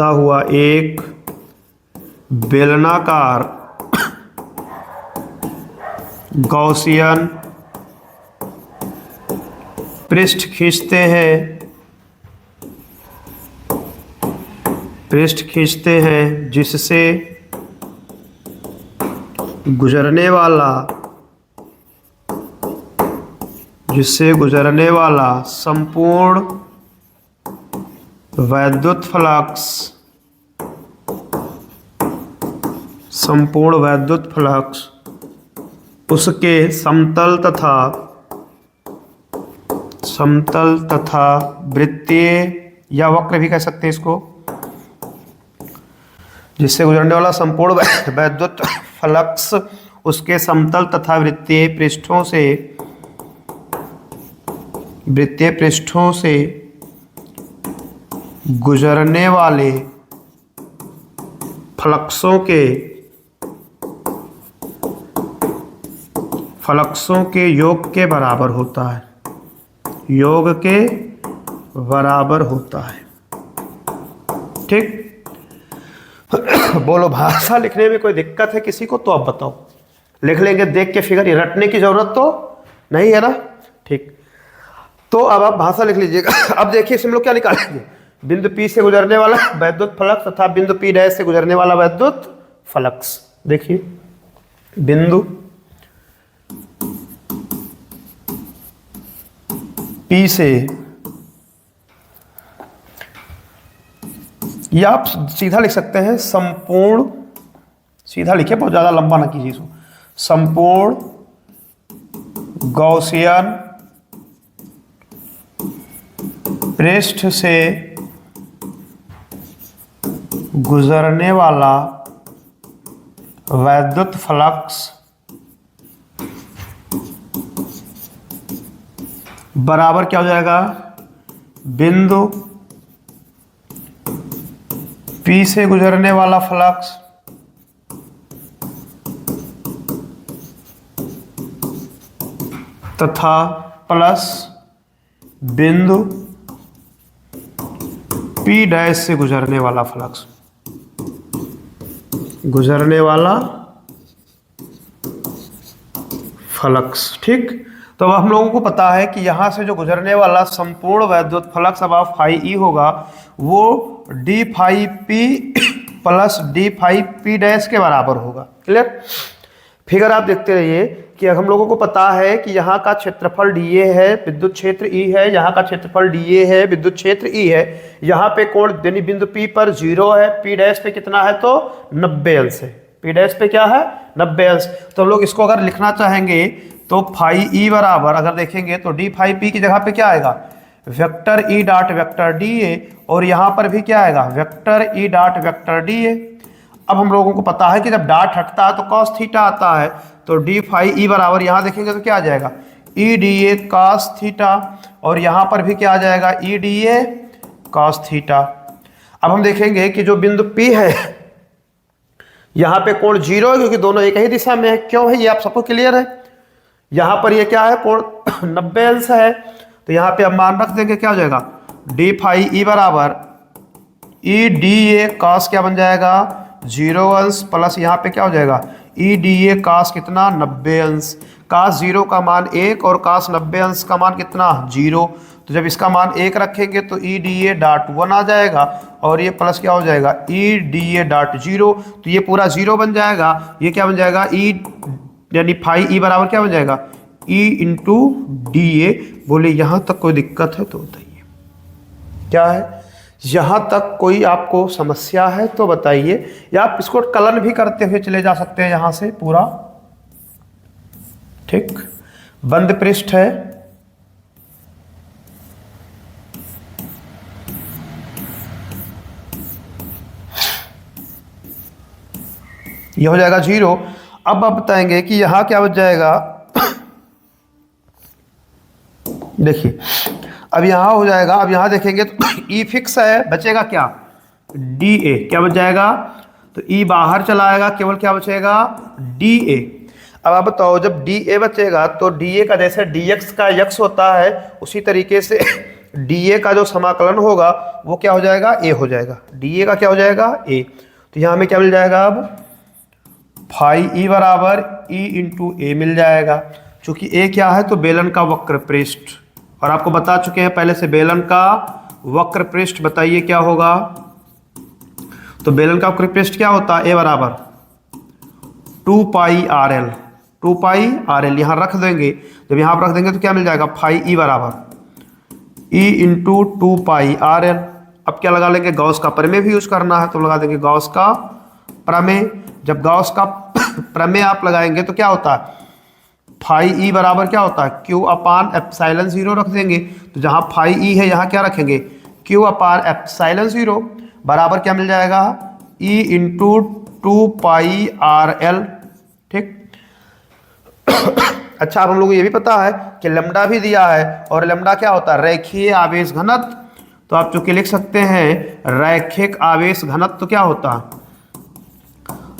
हुआ एक बेलनाकार गॉसियन पृष्ठ खींचते हैं जिससे गुजरने वाला संपूर्ण वैद्युत फ्लक्स उसके समतल तथा वृत्तीय या वक्र भी कह सकते हैं इसको, जिससे गुजरने वाला संपूर्ण वैद्युत फ्लक्स उसके समतल तथा वृत्तीय पृष्ठों से गुजरने वाले फ्लक्सों के योग के बराबर होता है। ठीक। बोलो भाषा लिखने में कोई दिक्कत है किसी को तो आप बताओ, लिख लेंगे देख के फिगर, ये रटने की जरूरत तो नहीं है ना। ठीक, तो अब आप भाषा लिख लीजिएगा। अब देखिए इसमें लोग क्या निकालेंगे, बिंदु P से गुजरने वाला वैद्युत फ्लक्स तथा बिंदु P' से गुजरने वाला वैद्युत फ्लक्स। देखिए बिंदु P से, या आप सीधा लिख सकते हैं संपूर्ण, सीधा लिखिए, बहुत ज्यादा लंबा ना कीजिए इसको, संपूर्ण गॉसियन पृष्ठ से गुजरने वाला वैद्युत फ्लक्स बराबर क्या हो जाएगा, बिंदु P से गुजरने वाला फ्लक्स तथा प्लस बिंदु P' से गुजरने वाला फ्लक्स। ठीक, तो अब हम लोगों को पता है कि यहां से जो गुजरने वाला संपूर्ण वैद्युत फ्लक्स अब फाई ई होगा वो d phi P plus d phi P dash के बराबर होगा। क्लियर। फिगर आप देखते रहिए कि हम लोगों को पता है कि यहाँ का क्षेत्रफल डीए है, विद्युत क्षेत्र ई है, यहाँ का क्षेत्रफल डीए है, विद्युत क्षेत्र ई है, यहाँ पे कोण यानी बिंदु पी पर 0 है, पी डैश पे कितना है तो 90 अंश है, पी डैश पे क्या है 90 अंश। तो हम लोग इसको अगर लिखना चाहेंगे तो फाई ई बराबर अगर देखेंगे तो डी फाई पी की जगह पे क्या आएगा, vector E dot vector D A, और यहाँ पर भी क्या आएगा vector E dot vector D A. अब हम लोगों को पता है कि जब डॉट हटता है तो कॉस थीटा आता है, तो डी फाई ई बराबर यहाँ देखेंगे तो क्या आ जाएगा E D A cos theta, और यहाँ पर भी क्या आ जाएगा E D A cos theta. अब हम देखेंगे कि जो बिंदु P है यहाँ पे कोण 0 है क्योंकि दोनों एक ही दिशा में है। क्यों है ये आप सबको क्लियर है। यहाँ पर ये क्या है कोण 90 अंश है, तो यहाँ पे अब मान रख देंगे क्या हो जाएगा डी फाई ई बराबर ई डी ए कॉस क्या बन जाएगा 0 अंश प्लस यहाँ पे क्या हो जाएगा ई डी ए कॉस कितना 90 अंश। कॉस 0 का मान 1 और कॉस 90 अंश का मान कितना 0, तो जब इसका मान 1 रखेंगे तो ई डी ए डॉट 1 आ जाएगा और ये प्लस क्या हो जाएगा ई डी ए डॉट 0, तो ये पूरा 0 बन जाएगा। ये क्या बन जाएगा ई यानी फाई ई बराबर क्या बन जाएगा ई इंटू डी ए। बोले यहाँ तक कोई दिक्कत है तो बताइए, क्या है यहाँ तक कोई आपको समस्या है तो बताइए, या आप इसको कलन भी करते हुए चले जा सकते हैं यहाँ से पूरा। ठीक, बंद पृष्ठ है, यह हो जाएगा 0। अब आप बताएंगे कि यहां क्या बच जाएगा। देखिए अब यहाँ हो जाएगा, अब यहाँ देखेंगे तो ई फिक्स है, बचेगा क्या, डी ए, क्या बच जाएगा, तो ई बाहर चला आएगा, केवल क्या बचेगा, डी ए। अब आप बताओ जब डी ए बचेगा तो डी ए का जैसे डी एक्स का यक्स होता है उसी तरीके से डी ए का जो समाकलन होगा वो क्या हो जाएगा, ए हो जाएगा, डी ए का क्या हो जाएगा, ए। तो यहाँ हमें क्या मिल जाएगा, अब फाई ई बराबर ई इंटू ए मिल जाएगा। चूंकि ए क्या है तो बेलन का वक्र पृष्ठ, और आपको बता चुके हैं पहले से बेलन का वक्र पृष्ठ, बताइए क्या होगा, तो बेलन का वक्र पृष्ठ क्या होता है, ए बराबर 2 pi r L, 2 pi r L यहाँ रख देंगे, जब यहाँ पर रख देंगे तो क्या मिल जाएगा, फाई ई बराबर E into 2 pi r L. अब क्या लगा लेंगे, गॉस का प्रमेय भी यूज करना है तो लगा देंगे गॉस का प्रमेय। जब गॉस का प्रमेय आप लगाएंगे तो क्या होता है, फाई ई बराबर क्या होता है, क्यू अपान एप्सिलॉन 0 रख देंगे, तो जहाँ फाई ई है यहाँ क्या रखेंगे, क्यू अपान एप्सिलॉन 0 बराबर क्या मिल जाएगा, E into 2 pi r L. ठीक। अच्छा, अब हम लोग को ये भी पता है कि लैम्डा भी दिया है, और लैम्डा क्या होता है, रैखिक आवेश घनत्व। तो आप चूंकि लिख सकते हैं रैखिक आवेश घनत्व, तो क्या होता है,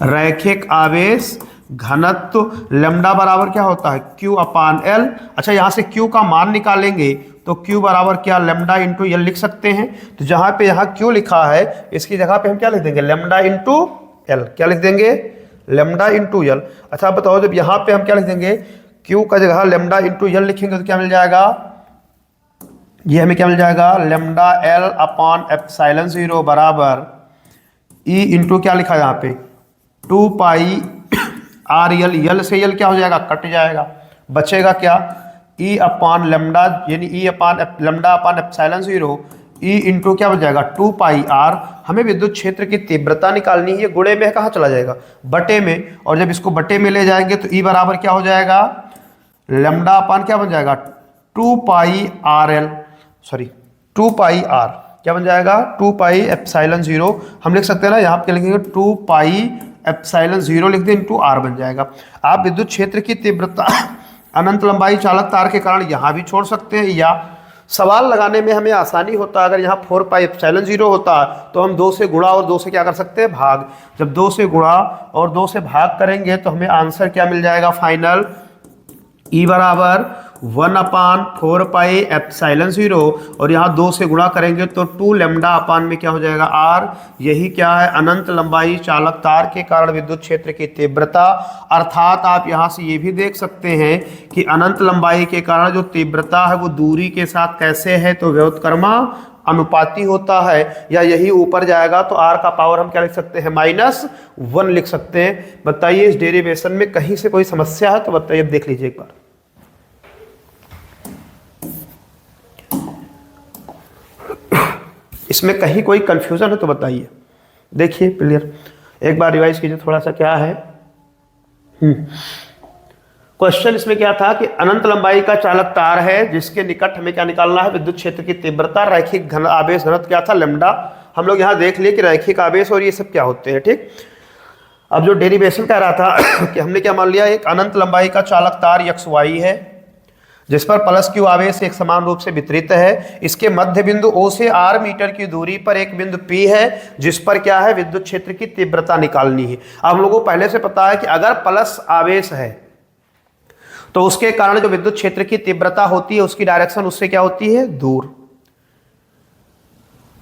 रैखिक आवेश घनत्व लैम्डा बराबर क्या होता है, क्यू अपान एल। अच्छा, यहाँ से क्यू का मान निकालेंगे तो क्यू बराबर क्या, लैम्डा इंटू एल लिख सकते हैं। तो जहाँ पे यहाँ क्यू लिखा है इसकी जगह पे हम क्या लिख देंगे, लैम्डा इंटू एल, क्या लिख देंगे, लैम्डा इंटू एल। अच्छा बताओ, जब यहाँ पे हम क्या लिख देंगे, क्यू का जगह लैम्डा इंटू एल लिखेंगे तो क्या मिल जाएगा, ये हमें क्या मिल जाएगा, लैम्डा एल अपान एप्सिलॉन 0 बराबर ई इंटू क्या लिखा है यहाँ पे, 2 पाई आर एल, यल से यल क्या हो जाएगा, कट जाएगा, बचेगा क्या, ई अपान लैम्डा, यानी ई अपान लैम्डा अपान एप्सिलॉन 0 ई इंटू क्या बच जाएगा, 2 पाई आर। हमें विद्युत क्षेत्र की तीव्रता निकालनी है, गुणे में कहाँ चला जाएगा, बटे में, और जब इसको बटे में ले जाएंगे तो ई बराबर क्या हो जाएगा, लैम्डा अपान क्या बन जाएगा, 2 pi r l, sorry 2 pi r क्या बन जाएगा, 2 पाई एप्सिलॉन 0 हम लिख सकते हैं ना, यहाँ पे लिखेंगे 2 पाई एप्सिलॉन 0 लिख दें इंटू आर बन जाएगा। आप विद्युत क्षेत्र की तीव्रता अनंत लंबाई चालक तार के कारण यहाँ भी छोड़ सकते हैं, या सवाल लगाने में हमें आसानी होता है, अगर यहाँ 4 पाई एप्सिलॉन 0 होता तो हम 2 से गुणा और 2 से क्या कर सकते हैं, भाग। जब 2 से गुणा और 2 से भाग करेंगे तो हमें आंसर क्या मिल जाएगा फाइनल, ई बराबर 1 अपान 4 पाई एप्सिलॉन 0, और यहाँ 2 से गुणा करेंगे तो 2 लैम्डा अपान में क्या हो जाएगा, आर। यही क्या है, अनंत लंबाई चालक तार के कारण विद्युत क्षेत्र की तीव्रता। अर्थात आप यहाँ से ये भी देख सकते हैं कि अनंत लंबाई के कारण जो तीव्रता है वो दूरी के साथ कैसे है, तो व्युत्क्रमा अनुपाती होता है, या यही ऊपर जाएगा तो आर का पावर हम क्या लिख सकते हैं, -1 लिख सकते हैं। बताइए इस डेरिवेशन में कहीं से कोई समस्या है तो बताइए, देख लीजिए एक बार। इसमें कहीं कोई कंफ्यूजन है तो बताइए। देखिए क्लियर, एक बार रिवाइज कीजिए थोड़ा सा, क्या है क्वेश्चन। इसमें क्या था कि अनंत लंबाई का चालक तार है जिसके निकट हमें क्या निकालना है, विद्युत क्षेत्र की तीव्रता। रैखिक घन आवेश घनत्व क्या था, लैम्डा। हम लोग यहाँ देख लिए कि रैखिक आवेश और ये सब क्या होते हैं। ठीक, अब जो डेरिवेशन कह रहा था कि हमने क्या मान लिया, एक अनंत लंबाई का चालक तार एक्स वाई है जिस पर प्लस क्यू आवेश एक समान रूप से वितरित है। इसके मध्य बिंदु O से R मीटर की दूरी पर एक बिंदु P है जिस पर क्या है, विद्युत क्षेत्र की तीव्रता निकालनी है। अब हम लोगों को पहले से पता है कि अगर प्लस आवेश है तो उसके कारण जो विद्युत क्षेत्र की तीव्रता होती है उसकी डायरेक्शन उससे क्या होती है, दूर।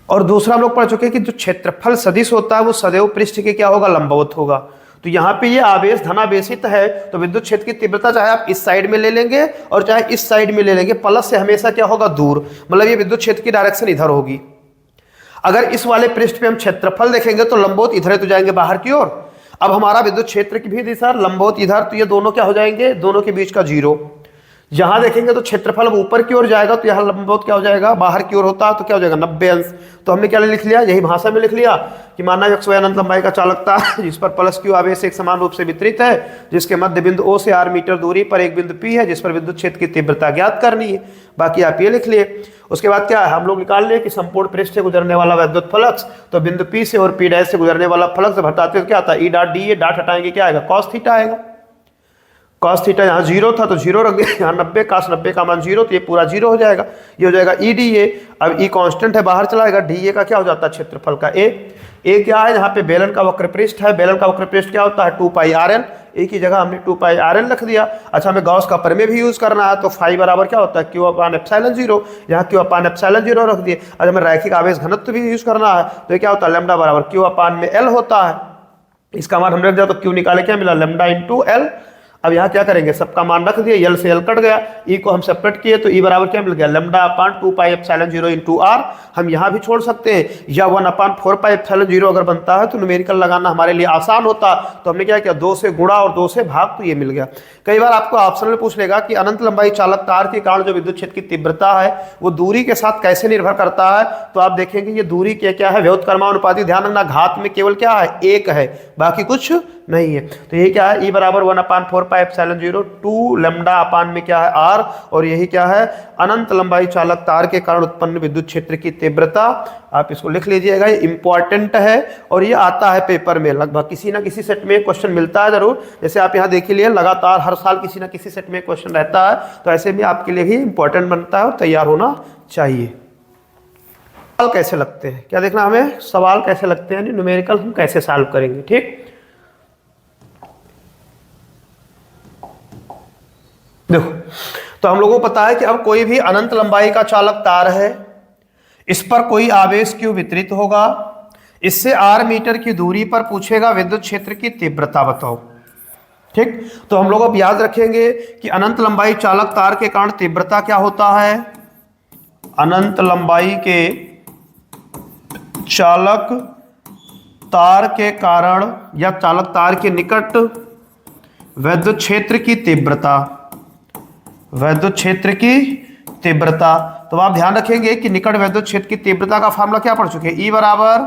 और दूसरा हम लोग पढ़ चुके हैं कि जो क्षेत्रफल सदिश होता है वो सदैव पृष्ठ के क्या होगा, लंबवत होगा। तो यहाँ पे ये आवेश धनावेशित है तो विद्युत क्षेत्र की तीव्रता चाहे आप इस साइड में ले लेंगे और चाहे इस साइड में ले लेंगे, प्लस से हमेशा क्या होगा, दूर। मतलब ये विद्युत क्षेत्र की डायरेक्शन इधर होगी। अगर इस वाले पृष्ठ पे हम क्षेत्रफल देखेंगे तो लंबवत इधर तो जाएंगे बाहर की ओर। अब हमारा विद्युत क्षेत्र की भी दिशा लंबवत इधर, तो ये दोनों क्या हो जाएंगे, दोनों के बीच का 0। यहां देखेंगे तो क्षेत्रफल ऊपर की ओर जाएगा तो यहाँ लंबवत क्या हो जाएगा, बाहर की ओर होता है तो क्या हो जाएगा, 90 अंश। तो हमने क्या लिख लिया, यही भाषा में लिख लिया कि माना एक्स वाई अनंत लंबाई का चालक तार जिस पर प्लस क्यू आवेश एक समान रूप से वितरित है, जिसके मध्य बिंदु O से R मीटर दूरी पर एक बिंदु P है जिस पर विद्युत क्षेत्र की तीव्रता ज्ञात करनी है। बाकी आप ये लिख लिए। उसके बाद क्या है, हम लोग निकाल लिए कि संपूर्ण पृष्ठ से गुजरने वाला विद्युत फ्लक्स, तो बिंदु P से और P' से गुजरने वाला फ्लक्स जब हटाते तो क्या आता है, ई डॉट डी, ये डॉट हटाएंगे क्या आएगा, कॉस थीटा आएगा। cos थीटा यहाँ 0 था तो 0 रख दिया, यहाँ 90, cos 90 का मान 0, तो ये पूरा 0 हो जाएगा। ये हो जाएगा ई डी ए। अब ई कांस्टेंट है, बाहर चला जाएगा, डी ए का क्या हो जाता है, क्षेत्रफल का ए क्या है, यहाँ पे बेलन का वक्र पृष्ठ है, बेलन का वक्र पृष्ठ क्या होता है, 2 पाई आर एल। ए की जगह हमने 2 पाई आर एल रख दिया। अच्छा, हमें गॉस का प्रमेय भी यूज करना है, तो फाई बराबर क्या होता है, क्यू अपान एप्सिलॉन 0, यहाँ क्यू अपान एप्सिलॉन 0 रख दिए। अच्छा, हमें रैखिक आवेश घनत्व भी यूज करना है, तो ये क्या होता है, लैम्डा बराबर क्यू अपान में एल होता है। इसका मान हमने रख दिया, तो क्यू निकाले, क्या मिला, लैम्डा इंटू एल। अब यहाँ क्या करेंगे, सबका मान रख दिया, एल से एल कट गया, ई को हम सेपरेट किए, तो ई बराबर क्या मिल गया, lambda upon 2 pi epsilon 0 into R. हम यहाँ भी छोड़ सकते हैं, या 1 अपान 4 पाई एप्सिलॉन 0 अगर बनता है तो न्यूमेरिकल लगाना हमारे लिए आसान होता। तो हमने क्या किया, 2 से गुणा और 2 से भाग, तो ये मिल गया। कई बार आपको ऑप्शन में पूछ लेगा कि अनंत लंबाई चालक तार के कारण जो विद्युत क्षेत्र की तीव्रता है वो दूरी के साथ कैसे निर्भर करता है, तो आप देखेंगे ये दूरी क्या है, व्युत्क्रमानुपाती। ध्यान रखना, घात में केवल क्या है, 1 है, बाकी कुछ नहीं है। तो ये क्या है, ई बराबर 1 अपान 4 पाई एप्सिलॉन 0 2 लैम्डा अपान में क्या है, आर, और यही क्या है, अनंत लंबाई चालक तार के कारण उत्पन्न विद्युत क्षेत्र की तीव्रता। आप इसको लिख लीजिएगा, ये इंपॉर्टेंट है और ये आता है पेपर में, लगभग किसी ना किसी सेट में क्वेश्चन मिलता है जरूर। जैसे आप यहाँ देख लिए, लगातार हर साल किसी ना किसी सेट में क्वेश्चन रहता है, तो ऐसे में आपके लिए भी इंपॉर्टेंट बनता है और तैयार होना चाहिए। सवाल कैसे लगते हैं, क्या देखना हमें, सवाल कैसे लगते हैं, न्यूमेरिकल हम कैसे सॉल्व करेंगे। ठीक, देखो, तो हम लोगों को पता है कि अब कोई भी अनंत लंबाई का चालक तार है, इस पर कोई आवेश क्यू वितरित होगा, इससे आर मीटर की दूरी पर पूछेगा विद्युत क्षेत्र की तीव्रता बताओ। ठीक, तो हम लोग अब याद रखेंगे कि अनंत लंबाई चालक तार के कारण तीव्रता क्या होता है, अनंत लंबाई के चालक तार के कारण या चालक तार के निकट विद्युत क्षेत्र की तीव्रता, विद्युत क्षेत्र की तीव्रता। तो आप ध्यान रखेंगे कि निकट विद्युत क्षेत्र की तीव्रता का फार्मूला क्या पढ़ चुके हैं, ई बराबर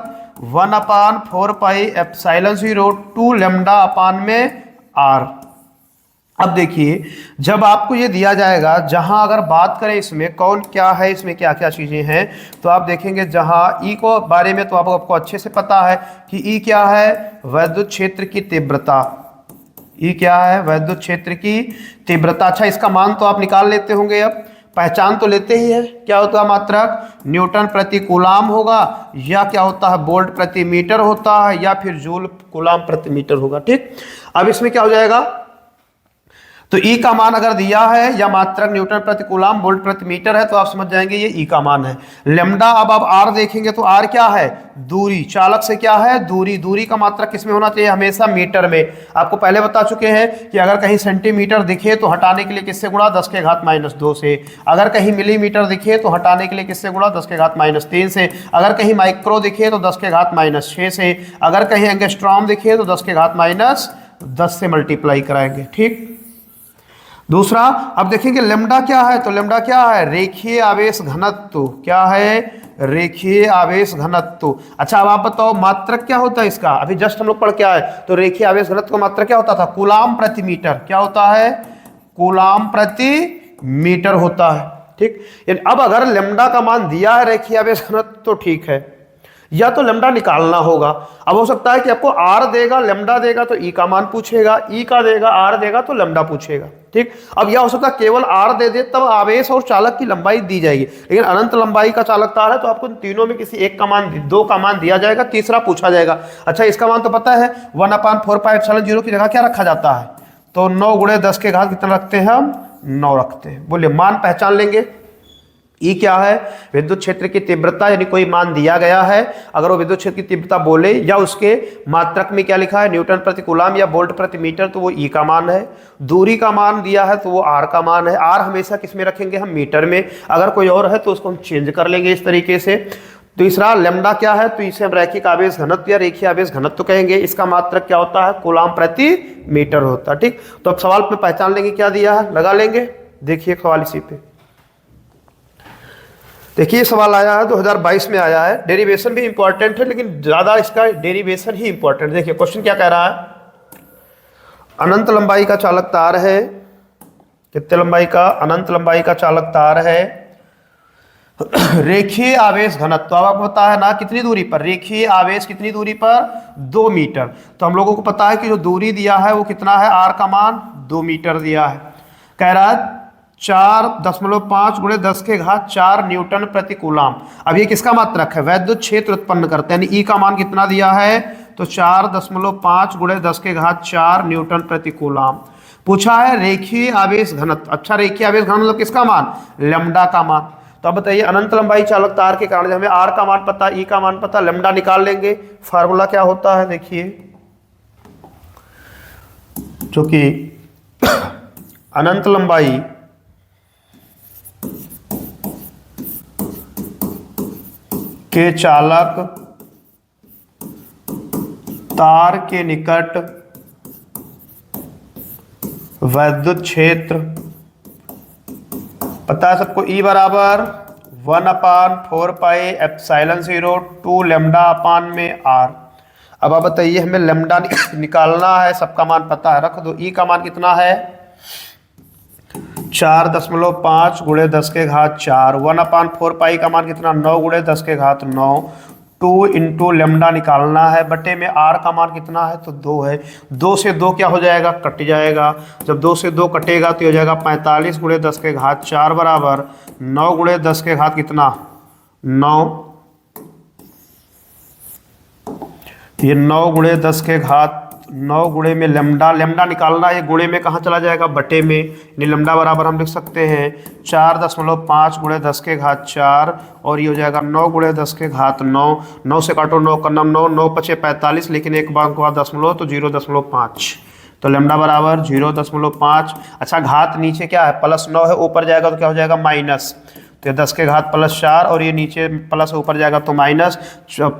1 अपान 4 पाई एप्सिलॉन 0 2 लैम्डा अपान में आर। अब देखिए, जब आपको ये दिया जाएगा, जहां अगर बात करें इसमें कौन क्या है, इसमें क्या क्या चीजें हैं, तो आप देखेंगे जहां ई को बारे में तो आपको अच्छे से पता है कि ई क्या है, विद्युत क्षेत्र की तीव्रता। ई क्या है, विद्युत क्षेत्र की तीव्रता। अच्छा, इसका मान तो आप निकाल लेते होंगे, अब पहचान तो लेते ही है, क्या होता है मात्रक, न्यूटन प्रति कूलाम होगा, या क्या होता है, वोल्ट प्रति मीटर होता है, या फिर जूल कूलाम प्रति मीटर होगा। ठीक, अब इसमें क्या हो जाएगा, तो ई का मान अगर दिया है या मात्रक न्यूटन प्रति कूलाम वोल्ट प्रति मीटर है, तो आप समझ जाएंगे ये ई का मान है। लैम्डा, अब आप आर देखेंगे तो आर क्या है, दूरी, चालक से क्या है, दूरी। दूरी का मात्रक किसमें होना चाहिए, हमेशा मीटर में। आपको पहले बता चुके हैं कि अगर कहीं सेंटीमीटर दिखे तो हटाने के लिए किससे गुणा, 10 के घात -2 से। अगर कहीं मिलीमीटर दिखे तो हटाने के लिए किससे गुणा, 10 के घात -3 से। अगर कहीं माइक्रो दिखे तो 10 के घात -6 से। अगर कहीं एंगस्ट्रॉम दिखे तो 10 के घात -10 से मल्टीप्लाई कराएंगे। ठीक, दूसरा, अब देखेंगे लैम्डा क्या है, तो लैम्डा क्या है, रेखीय आवेश घनत्व। क्या है, रेखीय आवेश घनत्व। अच्छा, अब आप बताओ मात्रक क्या होता है इसका, अभी जस्ट हम लोग पढ़ के आए, तो रेखीय आवेश घनत्व का मात्रक क्या होता था, कूलाम प्रति मीटर। क्या होता है, कूलाम प्रति मीटर होता है। ठीक, यानी अब अगर लैम्डा का मान दिया है रेखीय आवेश घनत्व तो ठीक है, या तो लैम्डा निकालना होगा। अब हो सकता है कि आपको आर देगा, लैम्डा देगा तो ई का मान पूछेगा, ई का देगा, आर देगा तो लैम्डा पूछेगा। ठीक, अब यह हो सकता है केवल आर दे दे, तब आवेश और चालक की लंबाई दी जाएगी। लेकिन अनंत लंबाई का चालक तार है तो आपको तीनों में किसी एक का मान, 2 का मान दिया जाएगा, तीसरा पूछा जाएगा। अच्छा, इसका मान तो पता है, 1 अपान 4 पाई एप्सिलॉन 0 की जगह क्या रखा जाता है, तो 9 गुणे 10 के घात कितना रखते हैं हम, 9 रखते हैं। बोलिए, मान पहचान लेंगे। ई क्या है, विद्युत क्षेत्र की तीव्रता, यानी कोई मान दिया गया है, अगर वो विद्युत क्षेत्र की तीव्रता बोले या उसके मात्रक में क्या लिखा है, न्यूटन प्रति कूलाम या वोल्ट प्रति मीटर, तो वो ई का मान है। दूरी का मान दिया है तो वो आर का मान है। आर हमेशा किस में रखेंगे, हम मीटर में। अगर कोई और है तो उसको हम चेंज कर लेंगे इस तरीके से। तीसरा, लैम्डा क्या है, तो इसे हम रैखिक आवेश घनत्व या रेखीय आवेश घनत्व कहेंगे। इसका मात्रक क्या होता है, कूलाम प्रति मीटर होता है। ठीक, तो अब सवाल पे पहचान लेंगे क्या दिया है, लगा लेंगे। देखिए सवाल इसी पे, देखिए सवाल आया है 2022 में आया है। डेरिवेशन भी इंपॉर्टेंट है, लेकिन ज्यादा इसका डेरिवेशन ही इंपॉर्टेंट। देखिए क्वेश्चन क्या कह रहा है, अनंत लंबाई का चालक तार है, कितने लंबाई का, अनंत लंबाई का चालक तार है, रेखीय आवेश घनत्व आपको पता है ना, कितनी दूरी पर, रेखीय आवेश कितनी दूरी पर, 2 मीटर। तो हम लोगों को पता है कि जो दूरी दिया है वो कितना है, आर का मान 2 मीटर दिया है। कह रहा है 4.5 गुणे 10 के घात 4 न्यूटन प्रति कूलाम। अब ये किसका मात्रक है? वैद्युत क्षेत्र उत्पन्न करते हैं, यानी ई का मान कितना दिया है? तो 4.5 गुणे 10 के घात 4 न्यूटन प्रति कूलाम। पूछा है रेखीय आवेश घनत्व। अच्छा, रेखीय आवेश घनत्व मतलब किसका मान? लैम्डा का मान। तो अब बताइए, अनंत लंबाई चालक तार के कारण हमें आर का मान पता, ई का मान पता, लैम्डा निकाल लेंगे। फार्मूला क्या होता है देखिए, चूंकि अनंत लंबाई के चालक तार के निकट वैद्युत क्षेत्र पता है सबको, E बराबर 1/4 पाई एप्सिलॉन 0 2 लैम्डा अपान में R। अब आप बताइए, हमें लैम्डा निकालना है, सबका मान पता है, रख दो। E का मान कितना है? 4.5 गुणे 10 के घात 4। 1/4 पाई का मान कितना? 9 गुणे 10 के घात 9। 2 इंटू लैम्डा निकालना है, बटे में आर का मान कितना है? तो 2 है। 2 से 2 क्या हो जाएगा? कट जाएगा। जब 2 से 2 कटेगा तो हो जाएगा 45 गुणे 10 के घात 4 बराबर 9 गुणे 10 के घात कितना? 9। ये 9 गुणे 10 के घात 9 गुणे में लैम्डा, लैम्डा निकालना, ये गुणे में कहाँ चला जाएगा? बटे में। यानी लैम्डा बराबर हम लिख सकते हैं 4.5 गुणे 10 के घात 4 और ये हो जाएगा 9 गुणे 10 के घात 9। 9 से काटो 9 का 9, 9 पचे 45, लेकिन एक बार के बाद दशमलव तो 0.5। तो लैम्डा बराबर 0.5। अच्छा, घात नीचे क्या है? +9 है, ऊपर जाएगा तो क्या हो जाएगा? माइनस। तो 10 के घात +4 और ये नीचे प्लस ऊपर जाएगा तो माइनस।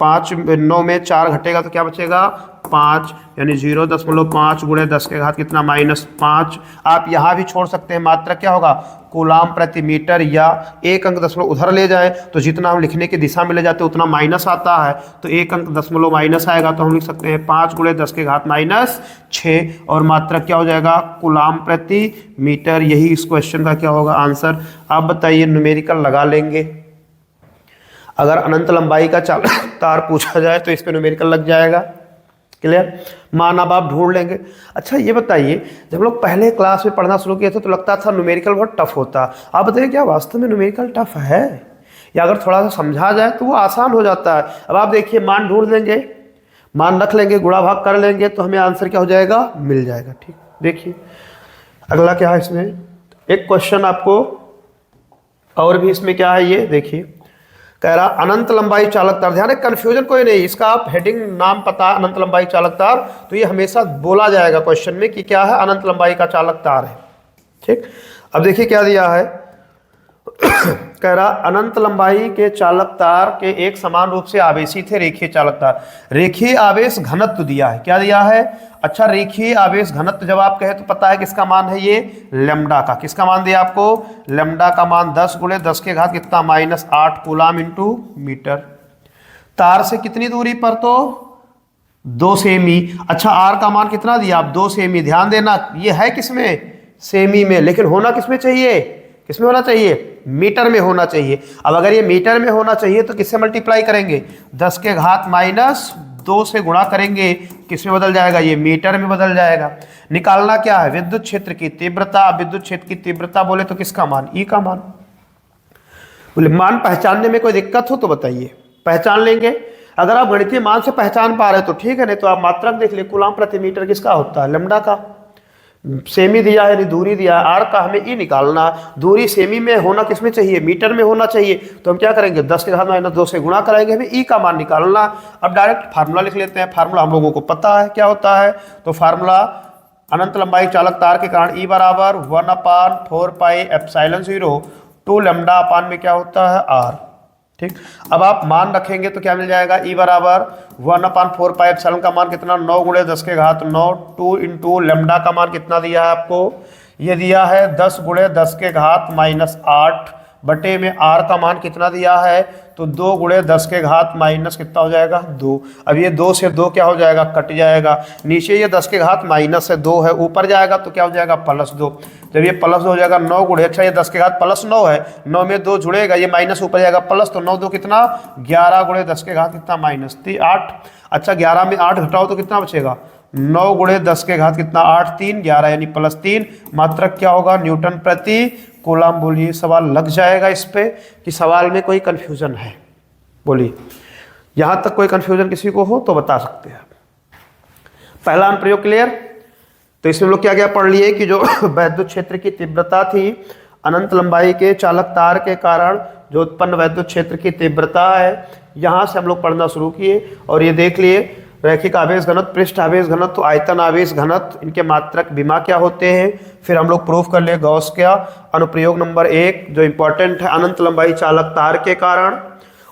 5 9 में 4 घटेगा तो क्या बचेगा? 5, यानी 0.5 गुणे 10 के घात कितना? -5। आप यहाँ भी छोड़ सकते हैं, मात्रा क्या होगा? कूलाम प्रति मीटर, या एक अंक दशमलव उधर ले जाए तो जितना हम लिखने की दिशा में ले जाते हैं उतना माइनस आता है, तो एक अंक दशमलव माइनस आएगा, तो हम लिख सकते हैं 5 गुणे 10 के घात -6 और मात्रक क्या हो जाएगा? कूलाम प्रति मीटर। यही इस क्वेश्चन का क्या होगा? आंसर। आप बताइए, न्यूमेरिकल लगा लेंगे। अगर अनंत लंबाई का तार पूछा जाए तो इस पर न्यूमेरिकल लग जाएगा। क्लियर? मान अब आप ढूंढ लेंगे। अच्छा, ये बताइए, जब लोग पहले क्लास में पढ़ना शुरू किए थे तो लगता था न्यूमेरिकल बहुत टफ होता। आप बताइए, क्या वास्तव में न्यूमेरिकल टफ है, या अगर थोड़ा सा समझा जाए तो वो आसान हो जाता है? अब आप देखिए, मान ढूंढ लेंगे, मान रख लेंगे, गुणा भाग कर लेंगे तो हमें आंसर क्या हो जाएगा? मिल जाएगा। ठीक, देखिए अगला क्या है इसमें, एक क्वेश्चन आपको और भी इसमें क्या है, ये देखिए। कह रहा अनंत लंबाई चालक तार। ध्यान है, कंफ्यूजन कोई नहीं, इसका आप हेडिंग नाम पता, अनंत लंबाई चालक तार, तो ये हमेशा बोला जाएगा क्वेश्चन में कि क्या है? अनंत लंबाई का चालक तार है। ठीक, अब देखिए क्या दिया है। कह रहा अनंत लंबाई के चालक तार के एक समान रूप से आवेशी थे रेखीय चालक तार। रेखीय आवेश घनत्व दिया है, क्या दिया है? अच्छा, रेखीय आवेश घनत्व जब आप कहे तो पता है किसका मान है? ये लैम्डा का। किसका मान दिया आपको? लैम्डा का मान 10 गुणे 10 के घात कितना? -8 कूलाम इंटू मीटर। तार से कितनी दूरी पर? तो 2 सेमी। अच्छा, आर का मान कितना दिया आप? 2 सेमी। ध्यान देना, ये है किसमें? सेमी में, लेकिन होना किसमें चाहिए? किसमें होना चाहिए? मीटर में होना चाहिए। अब अगर ये मीटर में होना चाहिए तो किससे मल्टीप्लाई करेंगे? 10 के घात -2 से गुणा करेंगे, किसमें बदल जाएगा? ये मीटर में बदल जाएगा। निकालना क्या है? विद्युत क्षेत्र की तीव्रता। विद्युत क्षेत्र की तीव्रता बोले तो किसका मान? ई का मान। बोले मान पहचानने में कोई दिक्कत हो तो बताइए, पहचान लेंगे। अगर आप गणितीय मान से पहचान पा रहे तो ठीक है, नहीं तो आप मात्रक देख लिए। कूलाम प्रति मीटर किसका होता है? लैम्डा का। सेमी दिया है, दूरी दिया है, आर का हमें ई निकालना। दूरी सेमी में होना किसमें चाहिए? मीटर में होना चाहिए। तो हम क्या करेंगे? 10 के घात -2 से गुणा कराएंगे, हमें ई का मान निकालना। अब डायरेक्ट फार्मूला लिख लेते हैं। फार्मूला हम लोगों को पता है क्या होता है, तो फार्मूला अनंत लंबाई चालक तार के कारण ई बराबर 1/4 पाई एप्सिलॉन 0 2 लैम्डा अपान में क्या होता है? आर। ठीक, अब आप मान रखेंगे तो क्या मिल जाएगा? ई बराबर 1/4 पाई एप्सिलॉन का मान कितना? 9 गुणे 10 के घात 9 2 इंटू लैम्डा का मान कितना दिया है आपको? ये दिया है 10 गुणे 10 के घात -8 बटे में आर का मान कितना दिया है? तो 2 गुणे 10 के घात माइनस कितना हो जाएगा? 2। अब ये 2 से 2 क्या हो जाएगा? कट जाएगा। नीचे ये 10 के घात -2 है, ऊपर जाएगा तो क्या हो जाएगा? +2। जब ये +2 हो जाएगा 9 गुणे, अच्छा ये 10 के घात +9 है, 9 में 2 जुड़ेगा, ये माइनस ऊपर जाएगा प्लस, तो 9 2 कितना? 11 गुणे 10 के घात कितना? -8। अच्छा, 11 में 8 घटाओ तो कितना बचेगा? 9 गुणे 10 के घात कितना 8 3 11 यानी +3 मात्रक क्या होगा न्यूटन प्रति कूलम। बोलिए सवाल लग जाएगा इस पे कि सवाल में कोई कंफ्यूजन है? बोलिए यहां तक कोई कंफ्यूजन किसी को हो तो बता सकते हैं। पहला अनुप्रयोग क्लियर। तो इसमें हम लोग क्या क्या पढ़ लिए कि जो वैद्युत क्षेत्र की तीव्रता थी अनंत लंबाई के चालक तार के कारण जो उत्पन्न वैद्युत क्षेत्र की तीव्रता है, यहां से हम लोग पढ़ना शुरू किए और ये देख लिए रैखिक आवेश घनत्व, पृष्ठ आवेश घनत्व, आयतन आवेश घनत्व, इनके मात्रक विमा क्या होते हैं। फिर हम लोग प्रूफ कर लिए गॉस क्या अनुप्रयोग नंबर 1 जो इंपॉर्टेंट है अनंत लंबाई चालक तार के कारण।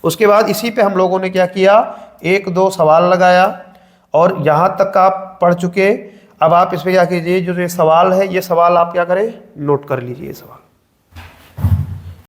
उसके बाद इसी पे हम लोगों ने क्या किया 1-2 सवाल लगाया और यहाँ तक आप पढ़ चुके। अब आप इसमें क्या कीजिए जो ये सवाल है ये सवाल आप क्या करें नोट कर लीजिए ये सवाल।